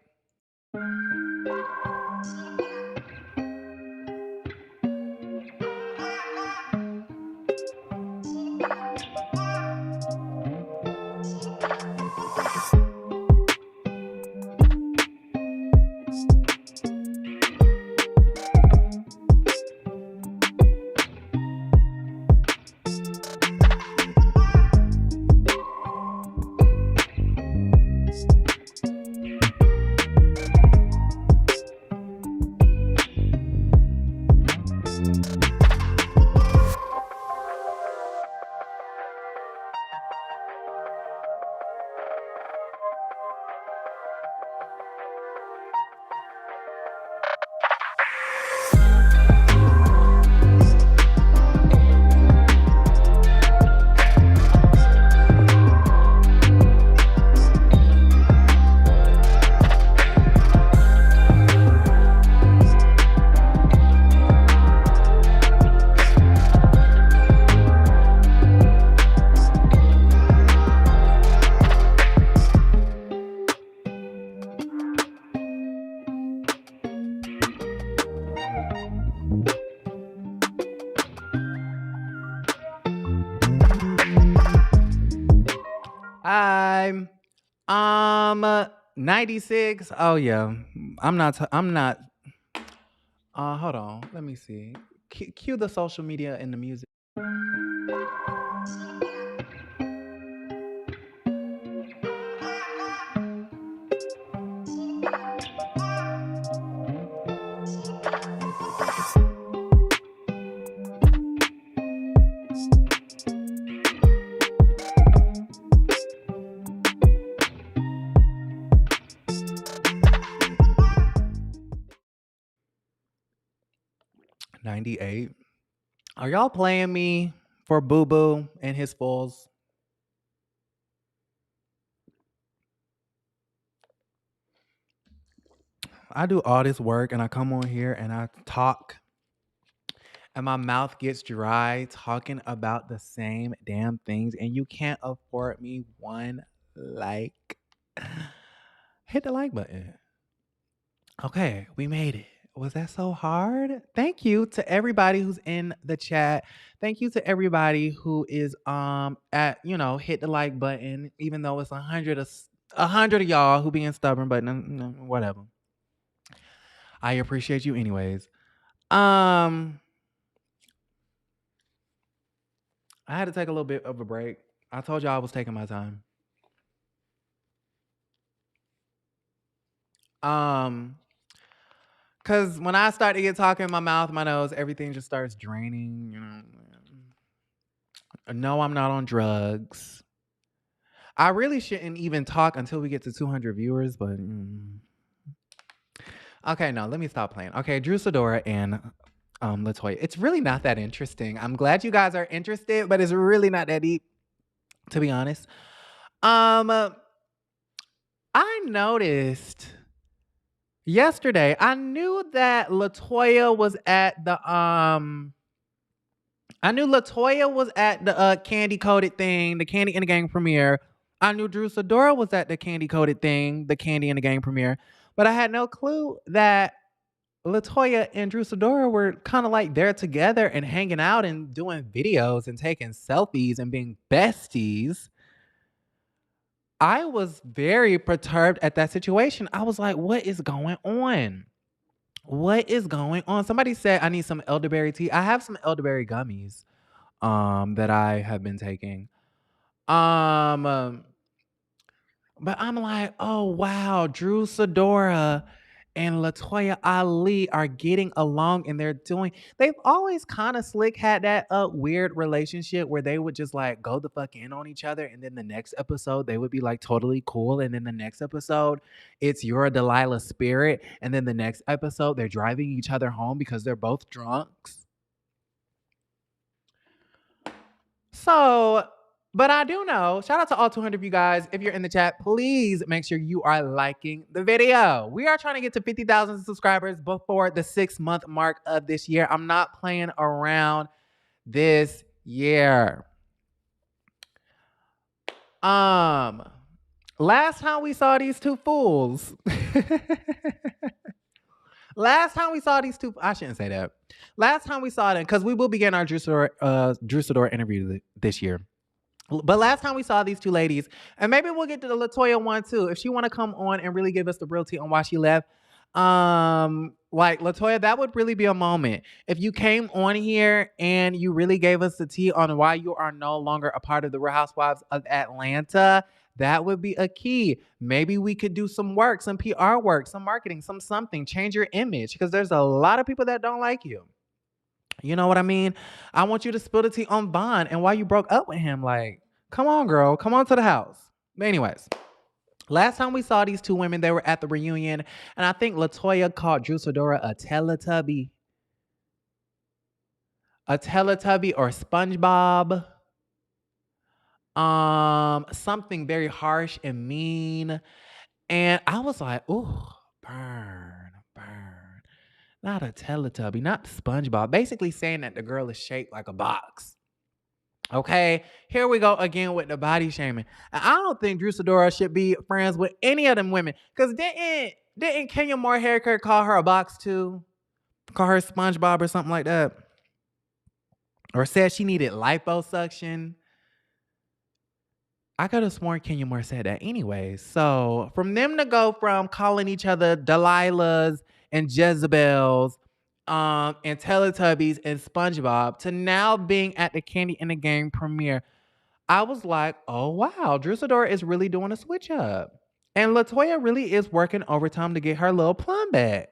I'm 96. Oh yeah. I'm not hold on. Let me see. Cue the social media and the music. '98. Are y'all playing me for Boo Boo and his fools? I do all this work and I come on here and I talk and my mouth gets dry talking about the same damn things and you can't afford me one like. Hit the like button. Okay, we made it. Was that so hard? Thank you to everybody who's in the chat. Thank you to everybody who is at hit the like button, even though it's 100 of y'all who being stubborn, but whatever. I appreciate you anyways. I had to take a little bit of a break. I told y'all I was taking my time. Cause when I start to get talking in my mouth, my nose, everything just starts draining. No, I'm not on drugs. I really shouldn't even talk until we get to 200 viewers, but okay, no, let me stop playing. Okay, Drew, Sidora, and Latoya. It's really not that interesting. I'm glad you guys are interested, but it's really not that deep, to be honest. I noticed yesterday. I knew that Latoya was at the I knew Latoya was at the candy coated thing, the Kandi and the Gang premiere. I knew Drew Sidora was at the candy coated thing, the Kandi and the Gang premiere. But I had no clue that Latoya and Drew Sidora were kind of like there together and hanging out and doing videos and taking selfies and being besties. I was very perturbed at that situation. I was like, what is going on? What is going on? Somebody said I need some elderberry tea. I have some elderberry gummies that I have been taking. Um but I'm like, oh wow, Drew Sidora and Latoya Ali are getting along and they've always kind of slick had that weird relationship where they would just like go the fuck in on each other and then the next episode they would be like totally cool and then the next episode it's you're a Delilah spirit and then the next episode they're driving each other home because they're both drunks. So, but I do know, shout out to all 200 of you guys. If you're in the chat, please make sure you are liking the video. We are trying to get to 50,000 subscribers before the 6-month mark of this year. I'm not playing around this year. Last time we saw these two fools. I shouldn't say that. Last time we saw them, because we will begin our Drew Sidora interview this year. But last time we saw these two ladies, and maybe we'll get to the Latoya one too, if she want to come on and really give us the real tea on why she left. Like Latoya, that would really be a moment. If you came on here and you really gave us the tea on why you are no longer a part of the Real Housewives of Atlanta, that would be a key. Maybe we could do some work, some PR work, some marketing, something, change your image, because there's a lot of people that don't like you. You know what I mean? I want you to spill the tea on Vaughn and why you broke up with him. Like, come on, girl. Come on to the house. But anyways, last time we saw these two women, they were at the reunion. And I think Latoya called Drew Sidora a Teletubby. A Teletubby or SpongeBob. Something very harsh and mean. And I was like, ooh, burn. Not a Teletubby, not SpongeBob. Basically saying that the girl is shaped like a box. Okay, here we go again with the body shaming. And I don't think Drew Sidora should be friends with any of them women. Because didn't Kenya Moore Haircut call her a box too? Call her SpongeBob or something like that? Or said she needed liposuction? I could have sworn Kenya Moore said that anyway. So from them to go from calling each other Delilahs and Jezebels and Teletubbies and SpongeBob to now being at the Kandi and the Gang premiere, I was like, oh wow, Drew Sidora is really doing a switch up. And Latoya really is working overtime to get her little plum back.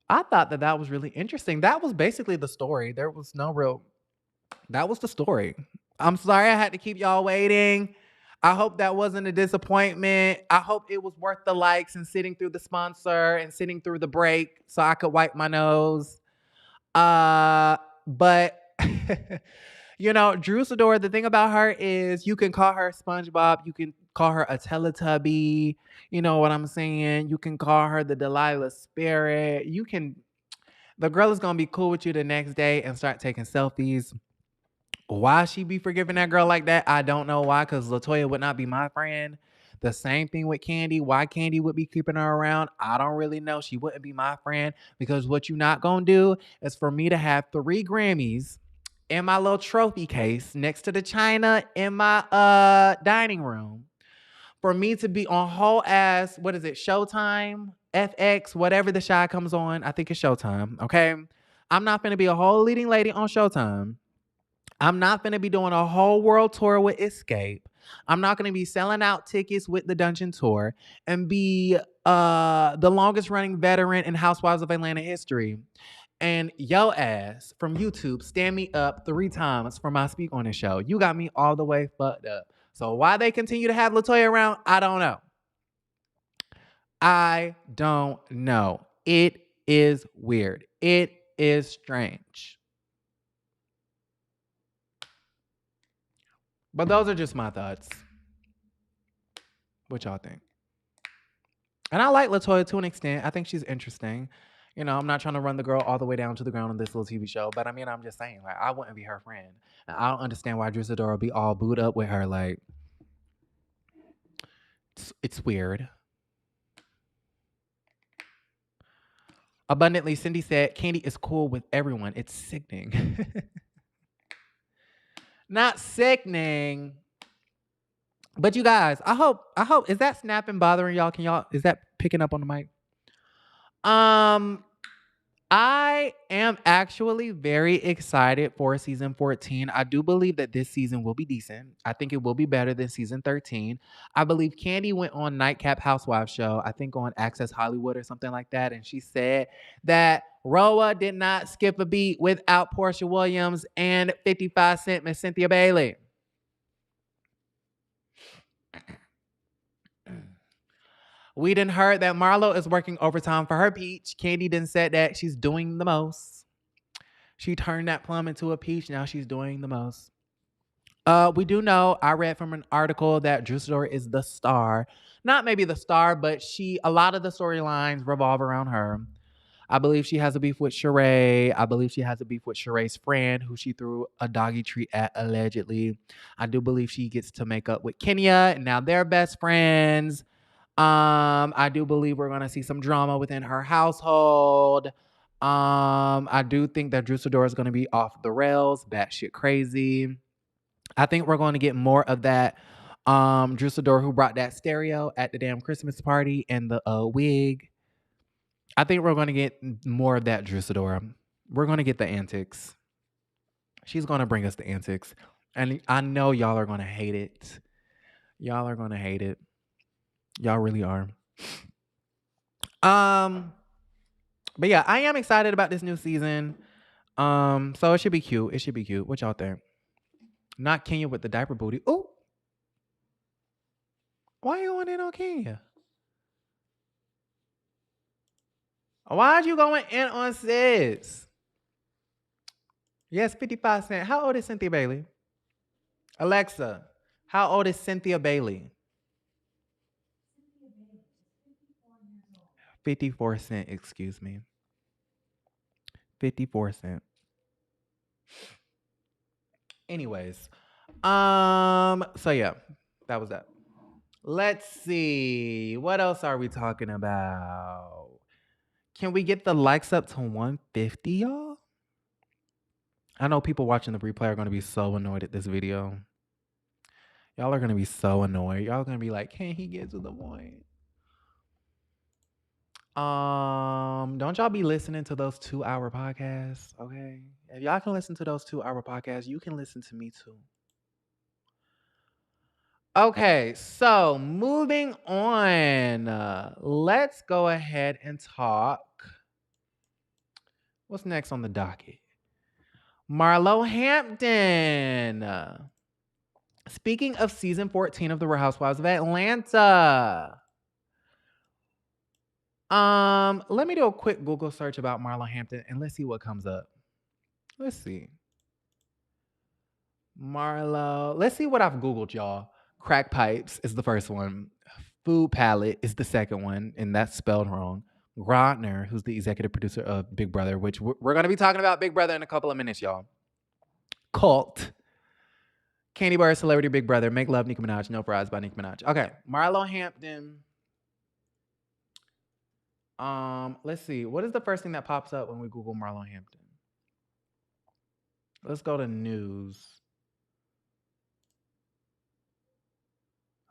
I thought that was really interesting. That was basically the story. There was no real... That was the story. I'm sorry I had to keep y'all waiting. I hope that wasn't a disappointment. I hope it was worth the likes and sitting through the sponsor and sitting through the break so I could wipe my nose. But you know, Drew Sidora, the thing about her is you can call her SpongeBob, you can call her a Teletubby, you know what I'm saying? You can call her the Delilah spirit. The girl is gonna be cool with you the next day and start taking selfies. Why she be forgiving that girl like that, I don't know why, because Latoya would not be my friend. The same thing with Kandi. Why Kandi would be keeping her around, I don't really know. She wouldn't be my friend because what you not going to do is for me to have 3 Grammys in my little trophy case next to the china in my dining room. For me to be on whole ass, what is it, Showtime, FX, whatever the show comes on. I think it's Showtime, okay? I'm not going to be a whole leading lady on Showtime. I'm not going to be doing a whole world tour with Escape. I'm not going to be selling out tickets with the Dungeon Tour and be the longest running veteran in Housewives of Atlanta history. And yo ass from YouTube stand me up 3 times for my speak on the show. You got me all the way fucked up. So why they continue to have Latoya around, I don't know. I don't know. It is weird. It is strange. But those are just my thoughts. What y'all think? And I like Latoya to an extent. I think she's interesting. You know, I'm not trying to run the girl all the way down to the ground on this little TV show, but I mean, I'm just saying, like, I wouldn't be her friend. And I don't understand why Drew Sidora be all booed up with her. Like, it's weird. Abundantly, Cindy said, Kandi is cool with everyone. It's sickening. Not sickening. But you guys, I hope, is that snapping bothering y'all? Is that picking up on the mic? I am actually very excited for season 14. I do believe that this season will be decent. I think it will be better than season 13. I believe Kandi went on Nightcap Housewives show, I think on Access Hollywood or something like that. And she said that RHOA did not skip a beat without Portia Williams and 55 Cent Miss Cynthia Bailey. We done heard that Marlo is working overtime for her peach. Kandi done said that she's doing the most. She turned that plum into a peach. Now she's doing the most. We do know, I read from an article that Drew Sidora is the star. Not maybe the star, but a lot of the storylines revolve around her. I believe she has a beef with Sheree. I believe she has a beef with Sheree's friend who she threw a doggy treat at allegedly. I do believe she gets to make up with Kenya, and now they're best friends. I do believe we're going to see some drama within her household. I do think that Drew Sidora is going to be off the rails, batshit crazy. I think we're going to get more of that. Drew Sidora, who brought that stereo at the damn Christmas party and the wig. I think we're going to get more of that Drew Sidora. We're going to get the antics. She's going to bring us the antics. And I know y'all are going to hate it. Y'all are going to hate it. Y'all really are. But yeah, I am excited about this new season. So it should be cute. It should be cute. What y'all think? Not Kenya with the diaper booty. Ooh. Why you going in on Kenya? Why'd you going in on sis? Yes, 55 Cent. How old is Cynthia Bailey? Alexa, how old is Cynthia Bailey? 54 Cent, excuse me. 54 Cent. Anyways. So yeah, that was that. Let's see. What else are we talking about? Can we get the likes up to 150, y'all? I know people watching the replay are going to be so annoyed at this video. Y'all are going to be so annoyed. Y'all are going to be like, can he get to the point? Don't y'all be listening to those 2-hour podcasts, okay? If y'all can listen to those 2-hour podcasts, you can listen to me too. Okay, so moving on. Let's go ahead and talk. What's next on the docket? Marlo Hampton. Speaking of season 14 of The Real Housewives of Atlanta. Let me do a quick Google search about Marlo Hampton and let's see what comes up. Let's see. Marlo. Let's see what I've Googled, y'all. Crack pipes is the first one. Food palette is the second one, and that's spelled wrong. Grodner, who's the executive producer of Big Brother, which we're going to be talking about Big Brother in a couple of minutes, y'all. Cult. Candy Bar, Celebrity Big Brother, Make Love, Nicki Minaj, No Fries by Nicki Minaj. Okay, Marlo Hampton. Let's see. What is the first thing that pops up when we Google Marlo Hampton? Let's go to news.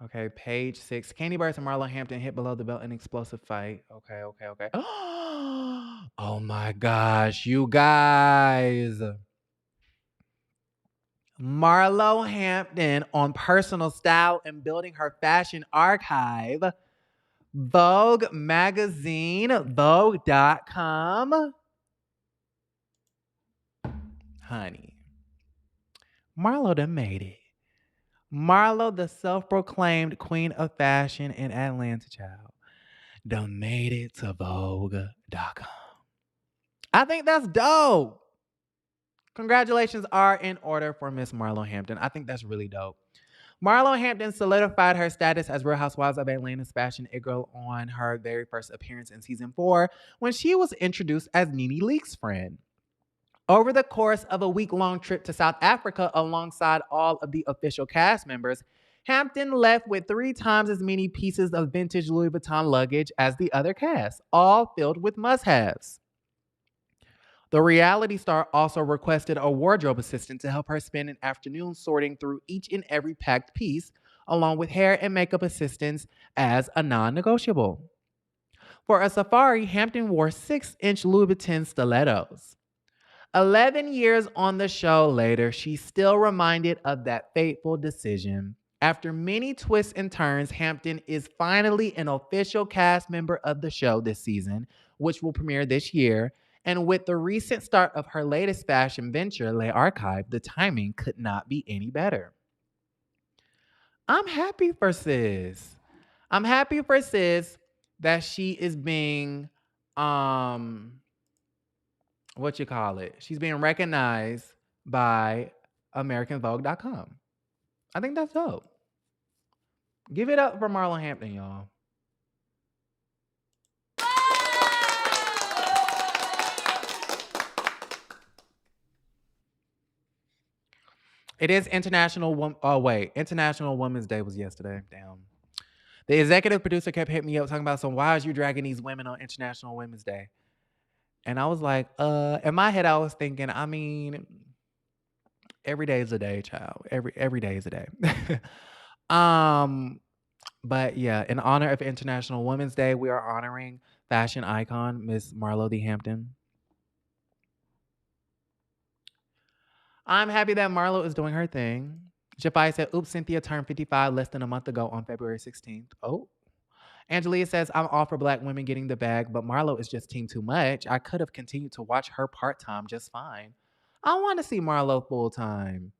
Okay, page 6. Candy Bars and Marlo Hampton hit below the belt in explosive fight. Okay. Oh my gosh, you guys. Marlo Hampton on personal style and building her fashion archive. Vogue magazine, Vogue.com. Honey, Marlo done made it. Marlo, the self-proclaimed queen of fashion in Atlanta, child, done made it to Vogue.com. I think that's dope. Congratulations are in order for Miss Marlo Hampton. I think that's really dope. Marlo Hampton solidified her status as Real Housewives of Atlanta's fashion girl on her very first appearance in season 4 when she was introduced as Nene Leakes' friend. Over the course of a week-long trip to South Africa alongside all of the official cast members, Hampton left with 3 times as many pieces of vintage Louis Vuitton luggage as the other cast, all filled with must-haves. The reality star also requested a wardrobe assistant to help her spend an afternoon sorting through each and every packed piece, along with hair and makeup assistants as a non-negotiable. For a safari, Hampton wore 6-inch Louis Vuitton stilettos. 11 years on the show later, she's still reminded of that fateful decision. After many twists and turns, Hampton is finally an official cast member of the show this season, which will premiere this year. And with the recent start of her latest fashion venture, Le Archive, the timing could not be any better. I'm happy for sis. I'm happy for sis that she is being she's being recognized by AmericanVogue.com. I think that's dope. Give it up for Marlo Hampton, y'all. It is International Women's Day was yesterday. Damn. The executive producer kept hitting me up talking about why is you dragging these women on International Women's Day? And I was like, in my head, I was thinking, I mean, every day is a day, child. Every day is a day. But yeah, in honor of International Women's Day, we are honoring fashion icon Miss Marlo D. Hampton. I'm happy that Marlo is doing her thing. Jafai said, oops, Cynthia turned 55 less than a month ago on February 16th. Oh. Angelia says, I'm all for Black women getting the bag, but Marlo is just team too much. I could have continued to watch her part-time just fine. I want to see Marlo full-time.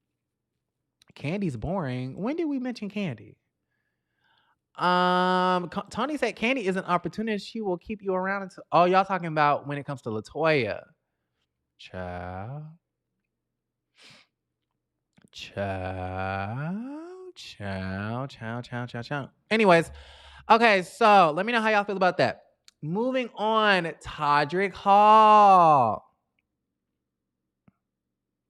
Candy's boring. When did we mention Kandi? Tony said Kandi is an opportunist. She will keep you around until. Oh, y'all talking about when it comes to Latoya. Ciao. Anyways, okay, so let me know how y'all feel about that. Moving on, Todrick Hall.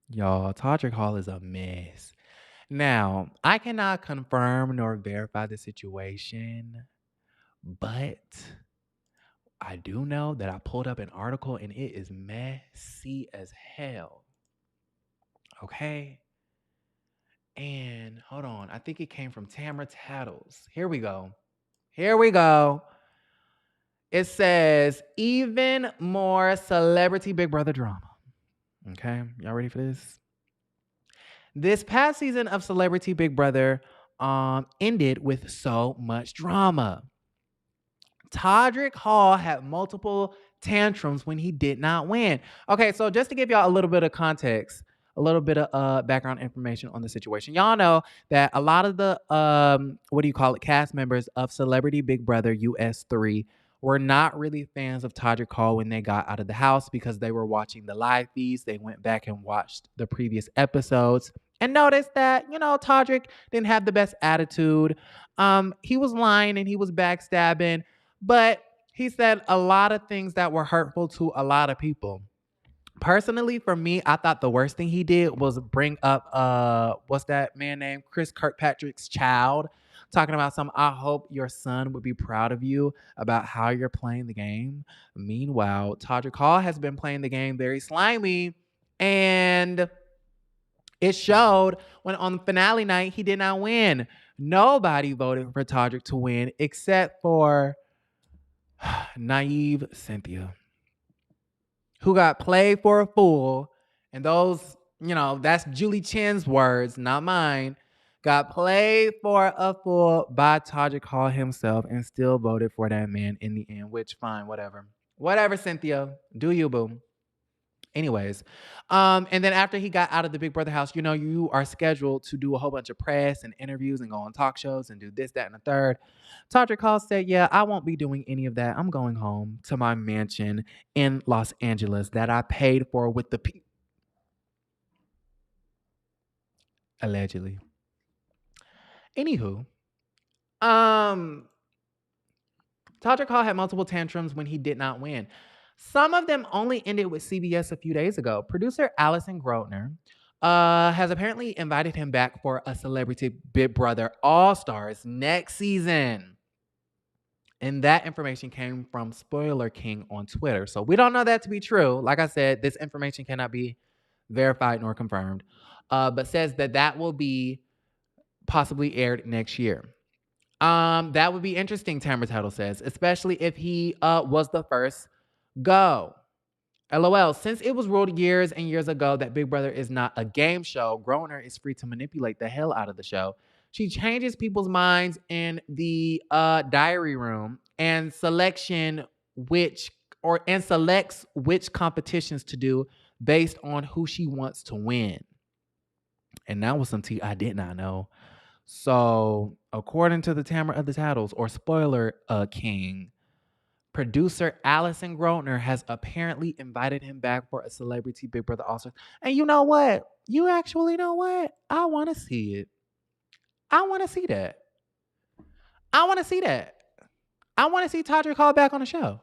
Y'all, Todrick Hall is a mess. Now, I cannot confirm nor verify the situation, but I do know that I pulled up an article and it is messy as hell. Okay? And hold on, I think it came from Tamara Tattles. Here we go. It says, even more celebrity Big Brother drama. Okay, y'all ready for this? This past season of Celebrity Big Brother ended with so much drama. Todrick Hall had multiple tantrums when he did not win. Okay, so just to give y'all a little bit of context, a little bit of background information on the situation. Y'all know that a lot of the, cast members of Celebrity Big Brother US 3 were not really fans of Todrick Hall when they got out of the house because they were watching the live feeds. They went back and watched the previous episodes and noticed that, Todrick didn't have the best attitude. He was lying and he was backstabbing, but he said a lot of things that were hurtful to a lot of people. Personally, for me, I thought the worst thing he did was bring up, what's that man named? Chris Kirkpatrick's child. Talking about I hope your son would be proud of you about how you're playing the game. Meanwhile, Todrick Hall has been playing the game very slimy, and it showed when on finale night, he did not win. Nobody voted for Todrick to win except for naive Cynthia, who got played for a fool. And those, that's Julie Chen's words, not mine. Got played for a fool by Todrick Hall himself and still voted for that man in the end, which fine, whatever. Whatever, Cynthia. Do you, boo. Anyways, and then after he got out of the Big Brother house, you are scheduled to do a whole bunch of press and interviews and go on talk shows and do this, that, and the third. Todrick Hall said, "Yeah, I won't be doing any of that. I'm going home to my mansion in Los Angeles that I paid for with the allegedly." Anywho, um, Todrick Hall had multiple tantrums when he did not win. Some of them only ended with CBS a few days ago. Producer Allison Grotner has apparently invited him back for a Celebrity Big Brother All Stars next season. And that information came from Spoiler King on Twitter. So we don't know that to be true. Like I said, this information cannot be verified nor confirmed, but says that will be possibly aired next year. That would be interesting, Tamara Tuttle says, especially if he was the first go. LOL. Since it was ruled years and years ago that Big Brother is not a game show, Groner is free to manipulate the hell out of the show. She changes people's minds in the diary room and selects which competitions to do based on who she wants to win. And that was some tea I did not know. So, according to the Tamara of the Tattles, or Spoiler King, producer Allison Grotner has apparently invited him back for a Celebrity Big Brother All-Stars. And you know what? You actually know what? I want to see it. I want to see that. I want to see that. I want to see Todrick Hall back on the show.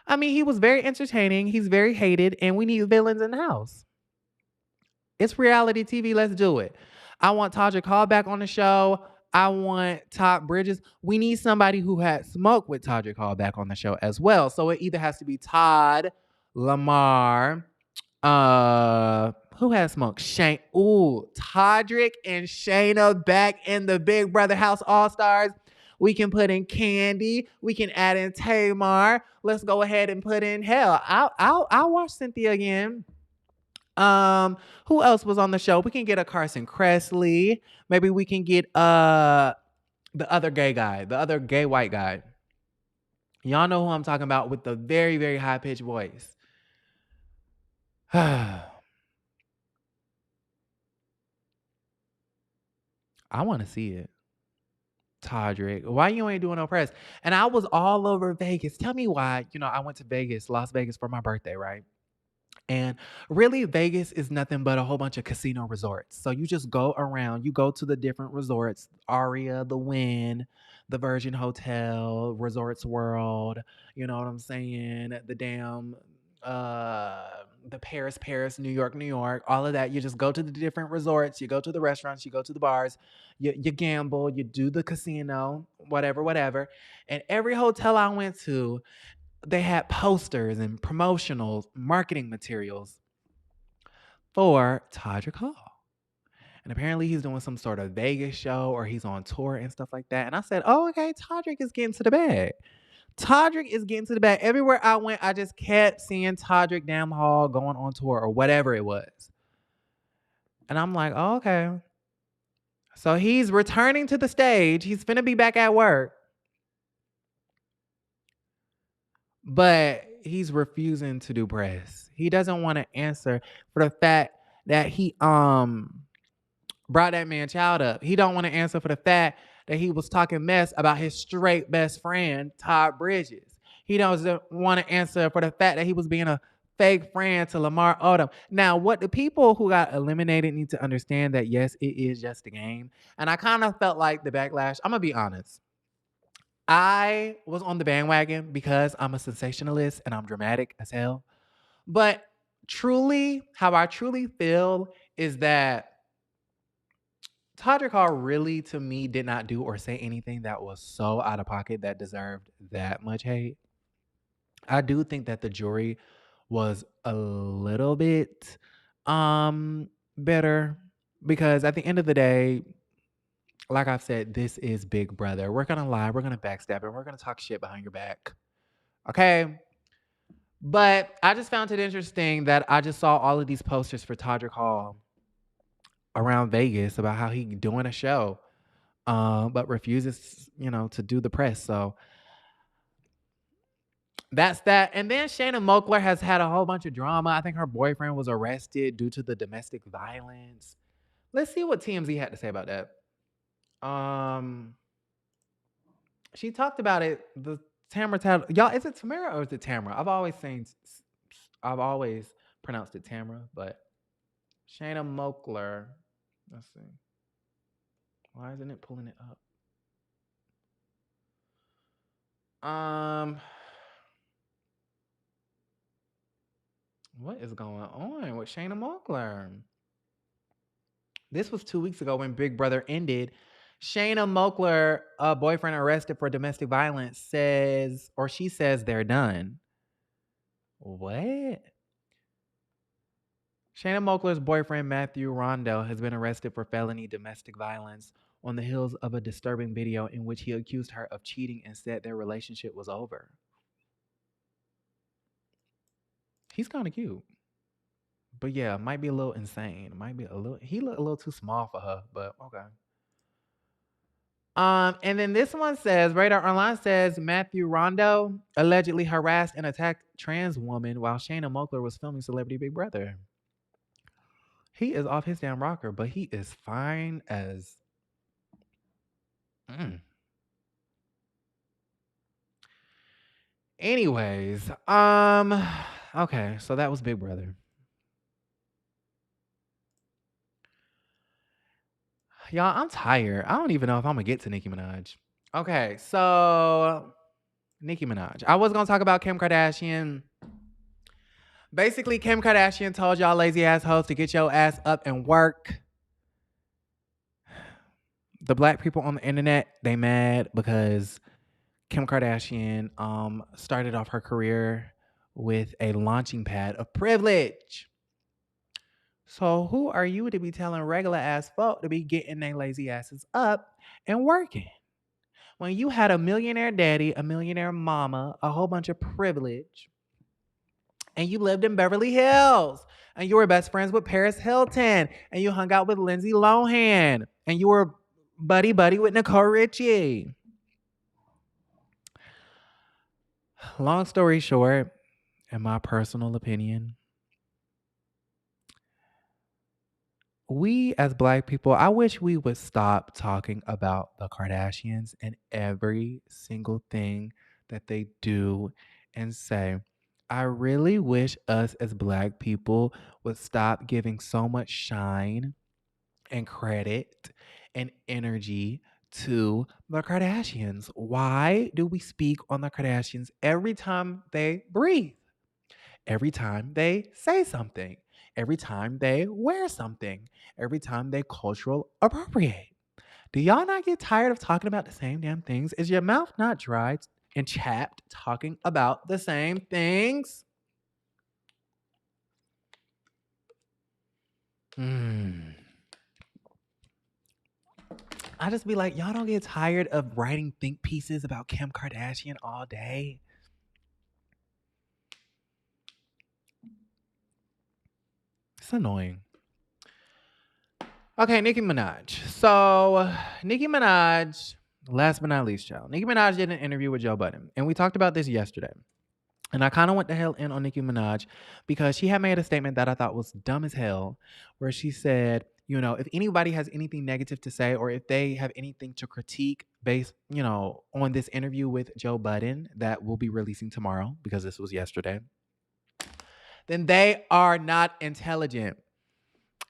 I mean, he was very entertaining. He's very hated, and we need villains in the house. It's reality TV. Let's do it. I want Todrick Hall back on the show. I want Todd Bridges. We need somebody who had smoke with Todrick Hall back on the show as well. So it either has to be Todd, Lamar, who has smoke? Shane. Ooh, Todrick and Shayna back in the Big Brother House All-Stars. We can put in Kandi. We can add in Tamar. Let's go ahead and put in hell. I'll watch Cynthia again. Who else was on the show? We can get a Carson Kressley. Maybe we can get the other gay guy, the other gay white guy. Y'all know who I'm talking about with the very, very high-pitched voice. I want to see it. Todrick, why you ain't doing no press? And I was all over Vegas. Tell me why. I went to Vegas, Las Vegas for my birthday, right? And really, Vegas is nothing but a whole bunch of casino resorts. So you just go around, you go to the different resorts, Aria, the Wynn, the Virgin Hotel, Resorts World, you know what I'm saying? The damn, the Paris, New York, all of that. You just go to the different resorts, you go to the restaurants, you go to the bars, you gamble, you do the casino, whatever. And every hotel I went to, they had posters and promotional marketing materials for Todrick Hall. And apparently he's doing some sort of Vegas show or he's on tour and stuff like that. And I said, oh, okay, Todrick is getting to the bag. Todrick is getting to the bag. Everywhere I went, I just kept seeing Todrick damn Hall going on tour or whatever it was. And I'm like, oh, okay. So he's returning to the stage. He's finna be back at work. But he's refusing to do press. He doesn't want to answer for the fact that he brought that man child up. He don't want to answer for the fact that he was talking mess about his straight best friend, Todd Bridges. He doesn't want to answer for the fact that he was being a fake friend to Lamar Odom. Now, what the people who got eliminated need to understand that, yes, it is just a game. And I kind of felt like the backlash, I'm going to be honest. I was on the bandwagon because I'm a sensationalist and I'm dramatic as hell. But truly, how I truly feel is that Todrick Hall really, to me, did not do or say anything that was so out of pocket that deserved that much hate. I do think that the jury was a little bit better because at the end of the day, like I've said, this is Big Brother. We're going to lie. We're going to backstab and we're going to talk shit behind your back. Okay? But I just found it interesting that I just saw all of these posters for Todrick Hall around Vegas about how he doing a show, but refuses, to do the press. So That's that. And then Shanna Moakler has had a whole bunch of drama. I think her boyfriend was arrested due to the domestic violence. Let's see what TMZ had to say about that. She talked about it. The y'all, is it Tamara or is it Tamara? I've always pronounced it Tamara, but Shanna Moakler. Let's see. Why isn't it pulling it up? What is going on with Shanna Moakler? This was 2 weeks ago when Big Brother ended. Shanna Moakler, a boyfriend arrested for domestic violence, says they're done. What? Shanna Moakler's boyfriend, Matthew Rondo, has been arrested for felony domestic violence on the heels of a disturbing video in which he accused her of cheating and said their relationship was over. He's kind of cute. But yeah, might be a little insane. He looked a little too small for her, but okay. And then this one says, Radar Online says Matthew Rondo allegedly harassed and attacked trans woman while Shanna Moakler was filming Celebrity Big Brother. He is off his damn rocker, but he is fine as. Anyways, okay, so that was Big Brother. Y'all, I'm tired. I don't even know if I'm gonna get to Nicki Minaj. Okay, so Nicki Minaj. I was gonna talk about Kim Kardashian. Basically, Kim Kardashian told y'all lazy assholes to get your ass up and work. The black people on the internet, they mad because Kim Kardashian started off her career with a launching pad of privilege. So who are you to be telling regular ass folk to be getting their lazy asses up and working? When you had a millionaire daddy, a millionaire mama, a whole bunch of privilege, and you lived in Beverly Hills, and you were best friends with Paris Hilton, and you hung out with Lindsay Lohan, and you were buddy with Nicole Richie. Long story short, in my personal opinion, we as black people, I wish we would stop talking about the Kardashians and every single thing that they do and say. I really wish us as black people would stop giving so much shine and credit and energy to the Kardashians. Why do we speak on the Kardashians every time they breathe? Every time they say something? Every time they wear something? Every time they cultural appropriate? Do y'all not get tired of talking about the same damn things? Is your mouth not dry and chapped talking about the same things? I just be like, y'all don't get tired of writing think pieces about Kim Kardashian all day? It's annoying. Okay, Nicki Minaj. So, Nicki Minaj, last but not least, y'all. Nicki Minaj did an interview with Joe Budden, and we talked about this yesterday. And I kind of went the hell in on Nicki Minaj because she had made a statement that I thought was dumb as hell, where she said, if anybody has anything negative to say or if they have anything to critique based, on this interview with Joe Budden that we'll be releasing tomorrow because this was yesterday, then they are not intelligent.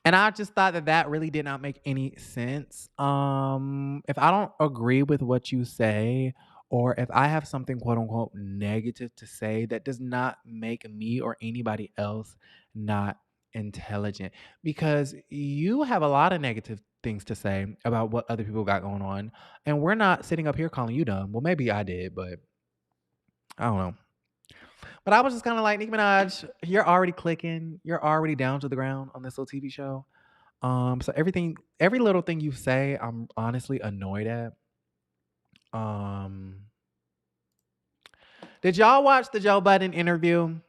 And I just thought that really did not make any sense. If I don't agree with what you say, or if I have something quote unquote negative to say, that does not make me or anybody else not intelligent, because you have a lot of negative things to say about what other people got going on. And we're not sitting up here calling you dumb. Well, maybe I did, but I don't know. But I was just kind of like, Nicki Minaj, you're already clicking. You're already down to the ground on this little TV show. So every little thing you say, I'm honestly annoyed at. Did y'all watch the Joe Budden interview?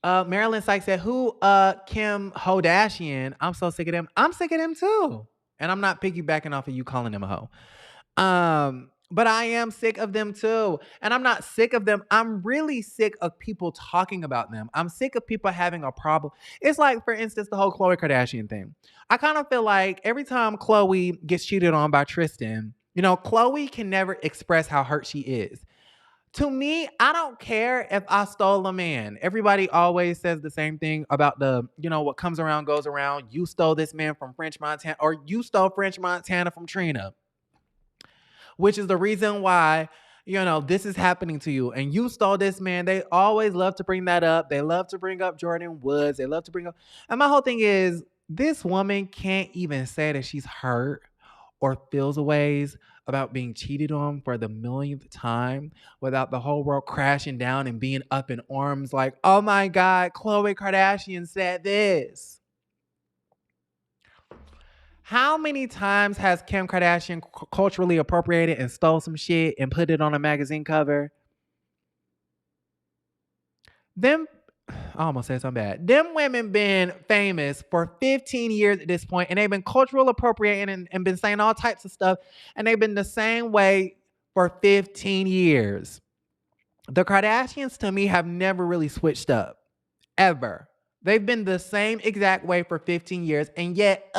Marilyn Sykes said, who, Kim Kardashian? I'm so sick of them. I'm sick of them too. And I'm not piggybacking off of you calling them a hoe. But I am sick of them too. And I'm not sick of them. I'm really sick of people talking about them. I'm sick of people having a problem. It's like, for instance, the whole Khloe Kardashian thing. I kind of feel like every time Khloe gets cheated on by Tristan, Khloe can never express how hurt she is. To me, I don't care if I stole a man. Everybody always says the same thing about what comes around goes around. You stole this man from French Montana, or you stole French Montana from Trina, which is the reason why, this is happening to you. And you stole this man. They always love to bring that up. They love to bring up Jordan Woods. They love to bring up. And my whole thing is, this woman can't even say that she's hurt or feels ways about being cheated on for the millionth time without the whole world crashing down and being up in arms like, oh my God, Khloe Kardashian said this. How many times has Kim Kardashian culturally appropriated and stole some shit and put it on a magazine cover? I almost said something bad. Them women been famous for 15 years at this point, and they've been cultural appropriating and been saying all types of stuff, and they've been the same way for 15 years. The Kardashians, to me, have never really switched up, ever. They've been the same exact way for 15 years, and yet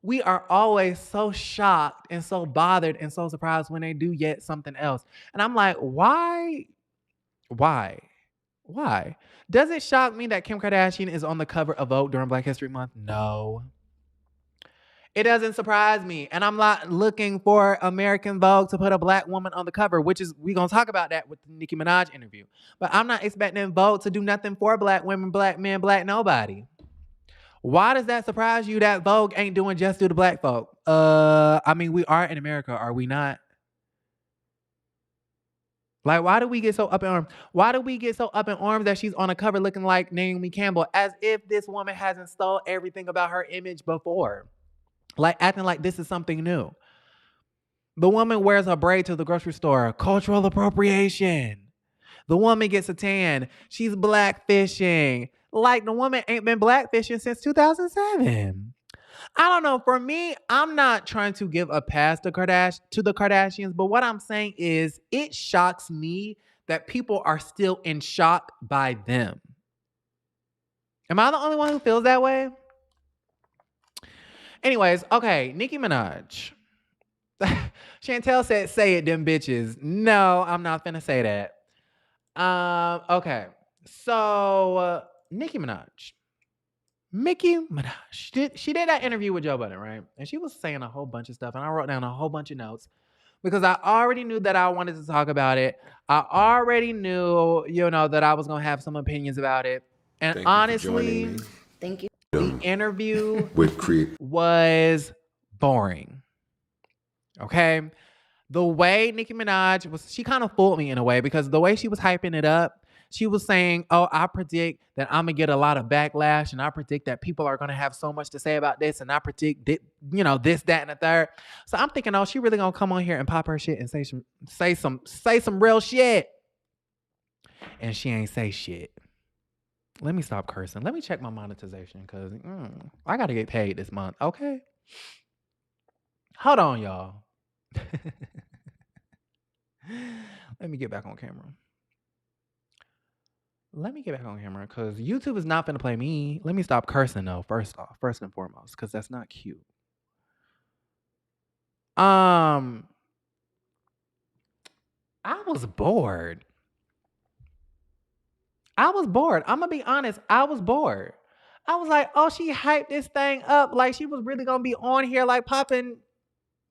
we are always so shocked and so bothered and so surprised when they do yet something else. And I'm like, why? Why? Does it shock me that Kim Kardashian is on the cover of Vogue during Black History Month? No. It doesn't surprise me. And I'm not looking for American Vogue to put a black woman on the cover, which is, we're going to talk about that with the Nicki Minaj interview. But I'm not expecting Vogue to do nothing for black women, black men, black nobody. Why does that surprise you that Vogue ain't doing just to the black folk? We are in America, are we not? Like, why do we get so up in arms? Why do we get so up in arms that she's on a cover looking like Naomi Campbell, as if this woman hasn't stole everything about her image before? Like, acting like this is something new. The woman wears her braid to the grocery store. Cultural appropriation. The woman gets a tan. She's blackfishing. Like, the woman ain't been blackfishing since 2007. I don't know. For me, I'm not trying to give a pass to the Kardashians, but what I'm saying is it shocks me that people are still in shock by them. Am I the only one who feels that way? Anyways, okay, Nicki Minaj. Chantel said, say it, them bitches. No, I'm not finna say that. Okay. So, Nicki Minaj. She did that interview with Joe Budden, right? And she was saying a whole bunch of stuff, and I wrote down a whole bunch of notes because I already knew that I wanted to talk about it. I already knew, that I was going to have some opinions about it. And honestly, thank you. The interview was boring. Okay? The way Nicki Minaj she kind of fooled me in a way, because the way she was hyping it up, she was saying, oh, I predict that I'm going to get a lot of backlash, and I predict that people are going to have so much to say about this, and I predict, this, that, and the third. So I'm thinking, oh, she really going to come on here and pop her shit and say some real shit. And she ain't say shit. Let me stop cursing. Let me check my monetization, because I got to get paid this month, okay? Hold on, y'all. Let me get back on camera. Because YouTube is not going to play me. Let me stop cursing, though, first and foremost, because that's not cute. I was bored. I'm going to be honest. I was bored. I was like, oh, she hyped this thing up like she was really going to be on here, like popping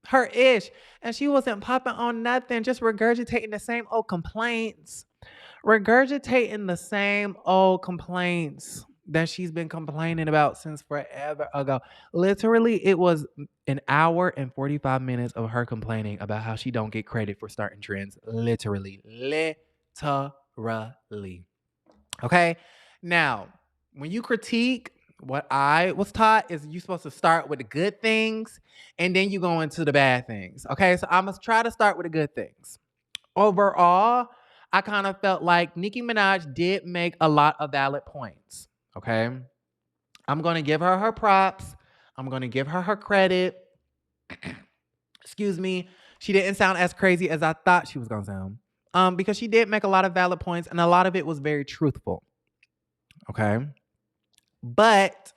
her ish. And she wasn't popping on nothing, just regurgitating the same old complaints. That she's been complaining about since forever ago. Literally, it was an hour and 45 minutes of her complaining about how she don't get credit for starting trends. Literally. Okay? Now, when you critique, what I was taught is you're supposed to start with the good things and then you go into the bad things. Okay? So I must try to start with the good things. Overall, I kind of felt like Nicki Minaj did make a lot of valid points, okay? I'm going to give her props. I'm going to give her credit. Excuse me. She didn't sound as crazy as I thought she was gonna sound. Because she did make a lot of valid points, and a lot of it was very truthful. Okay. But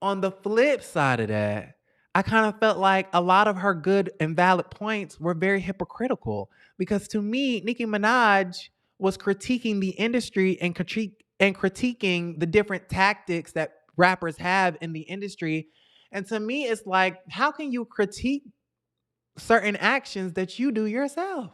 on the flip side of that, I kind of felt like a lot of her good and valid points were very hypocritical. Because to me, Nicki Minaj was critiquing the industry and critiquing the different tactics that rappers have in the industry. And to me, it's like, how can you critique certain actions that you do yourself?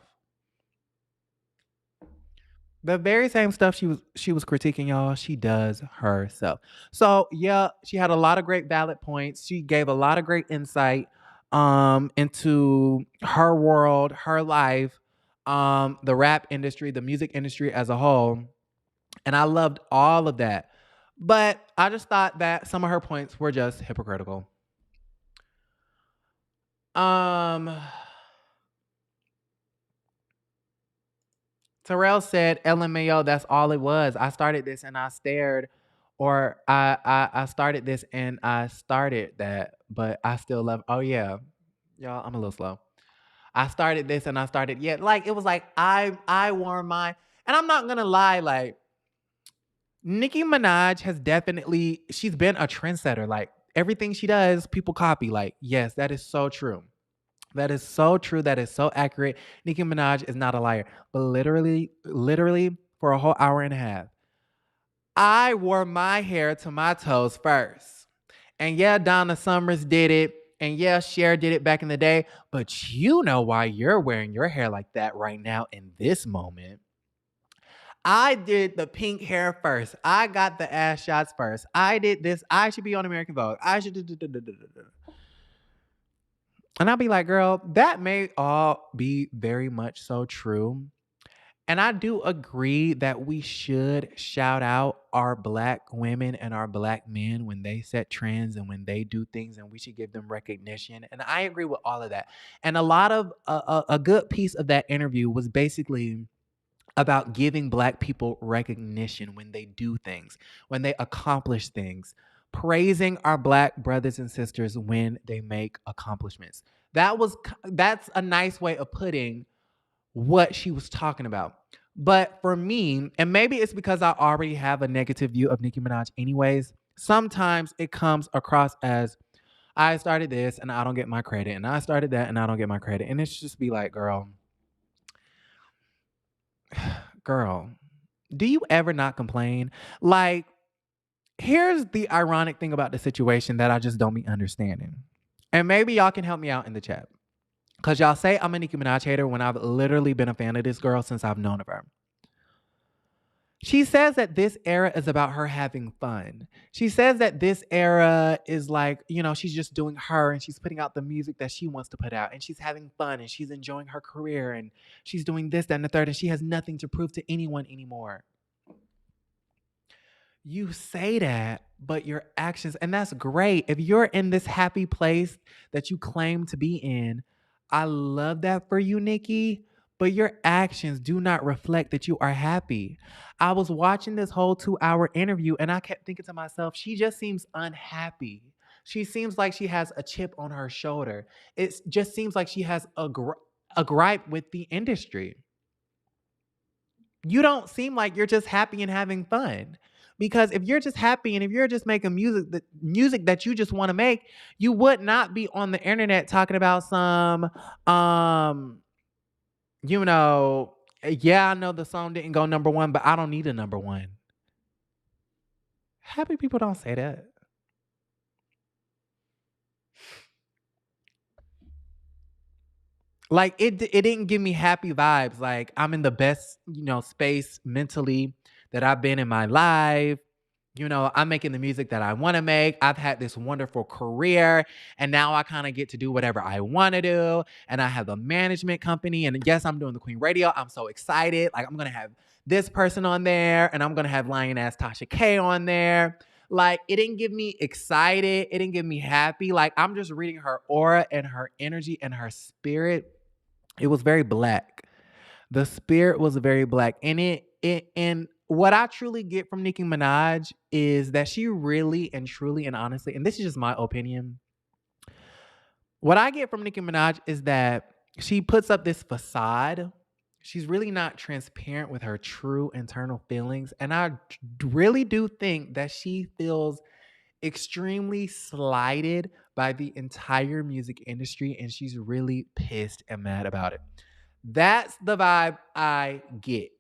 The very same stuff she was critiquing, y'all, she does herself. So yeah, she had a lot of great valid points. She gave a lot of great insight into her world, her life, the rap industry, the music industry as a whole. And I loved all of that. But I just thought that some of her points were just hypocritical. Um Terrell said, LMAO, that's all it was. I started this and I stared, or I started this and I started that, but I still love. Oh, yeah. Y'all, I'm a little slow. I started this and I started, yeah. Like, it was like, I wore mine. And I'm not going to lie, like, Nicki Minaj has definitely, she's been a trendsetter. Like, everything she does, people copy. Like, yes, that is so true. That is so true. That is so accurate. Nicki Minaj is not a liar. But literally, for a whole hour and a half, I wore my hair to my toes first. And yeah, Donna Summers did it. And yeah, Cher did it back in the day. But you know why you're wearing your hair like that right now in this moment. I did the pink hair first. I got the ass shots first. I did this. I should be on American Vogue. I should do. And I'll be like, girl, that may all be very much so true. And I do agree that we should shout out our black women and our black men when they set trends and when they do things, and we should give them recognition. And I agree with all of that. And a lot of a good piece of that interview was basically about giving black people recognition when they do things, when they accomplish things, praising our black brothers and sisters when they make accomplishments. That's a nice way of putting what she was talking about. But for me, and maybe it's because I already have a negative view of Nicki Minaj anyways, sometimes it comes across as I started this and I don't get my credit, and I started that and I don't get my credit. And it's just be like, girl, do you ever not complain? Like, here's the ironic thing about the situation that I just don't be understanding. And maybe y'all can help me out in the chat. Because y'all say I'm a Nicki Minaj hater when I've literally been a fan of this girl since I've known of her. She says that this era is about her having fun. She says that this era is like, she's just doing her and she's putting out the music that she wants to put out and she's having fun and she's enjoying her career and she's doing this, that, and the third, and she has nothing to prove to anyone anymore. You say that, but your actions, and that's great. If you're in this happy place that you claim to be in, I love that for you, Nicki, but your actions do not reflect that you are happy. I was watching this whole 2-hour interview and I kept thinking to myself, she just seems unhappy. She seems like she has a chip on her shoulder. It just seems like she has a gripe with the industry. You don't seem like you're just happy and having fun. Because if you're just happy and if you're just making music that you just want to make, you would not be on the internet talking about some, yeah, I know the song didn't go number one, but I don't need a number one. Happy people don't say that. Like it didn't give me happy vibes. Like I'm in the best, space mentally that I've been in my life. I'm making the music that I want to make. I've had this wonderful career and now I kind of get to do whatever I want to do. And I have a management company and yes, I'm doing the Queen Radio. I'm so excited. Like I'm going to have this person on there and I'm going to have lion ass Tasha K on there. Like it didn't give me excited. It didn't give me happy. Like I'm just reading her aura and her energy and her spirit. It was very black. The spirit was very black. And what I truly get from Nicki Minaj is that she really and truly and honestly, and this is just my opinion, What I get from Nicki Minaj is that she puts up this facade. She's really not transparent with her true internal feelings. And I really do think that she feels extremely slighted by the entire music industry. And she's really pissed and mad about it. That's the vibe I get.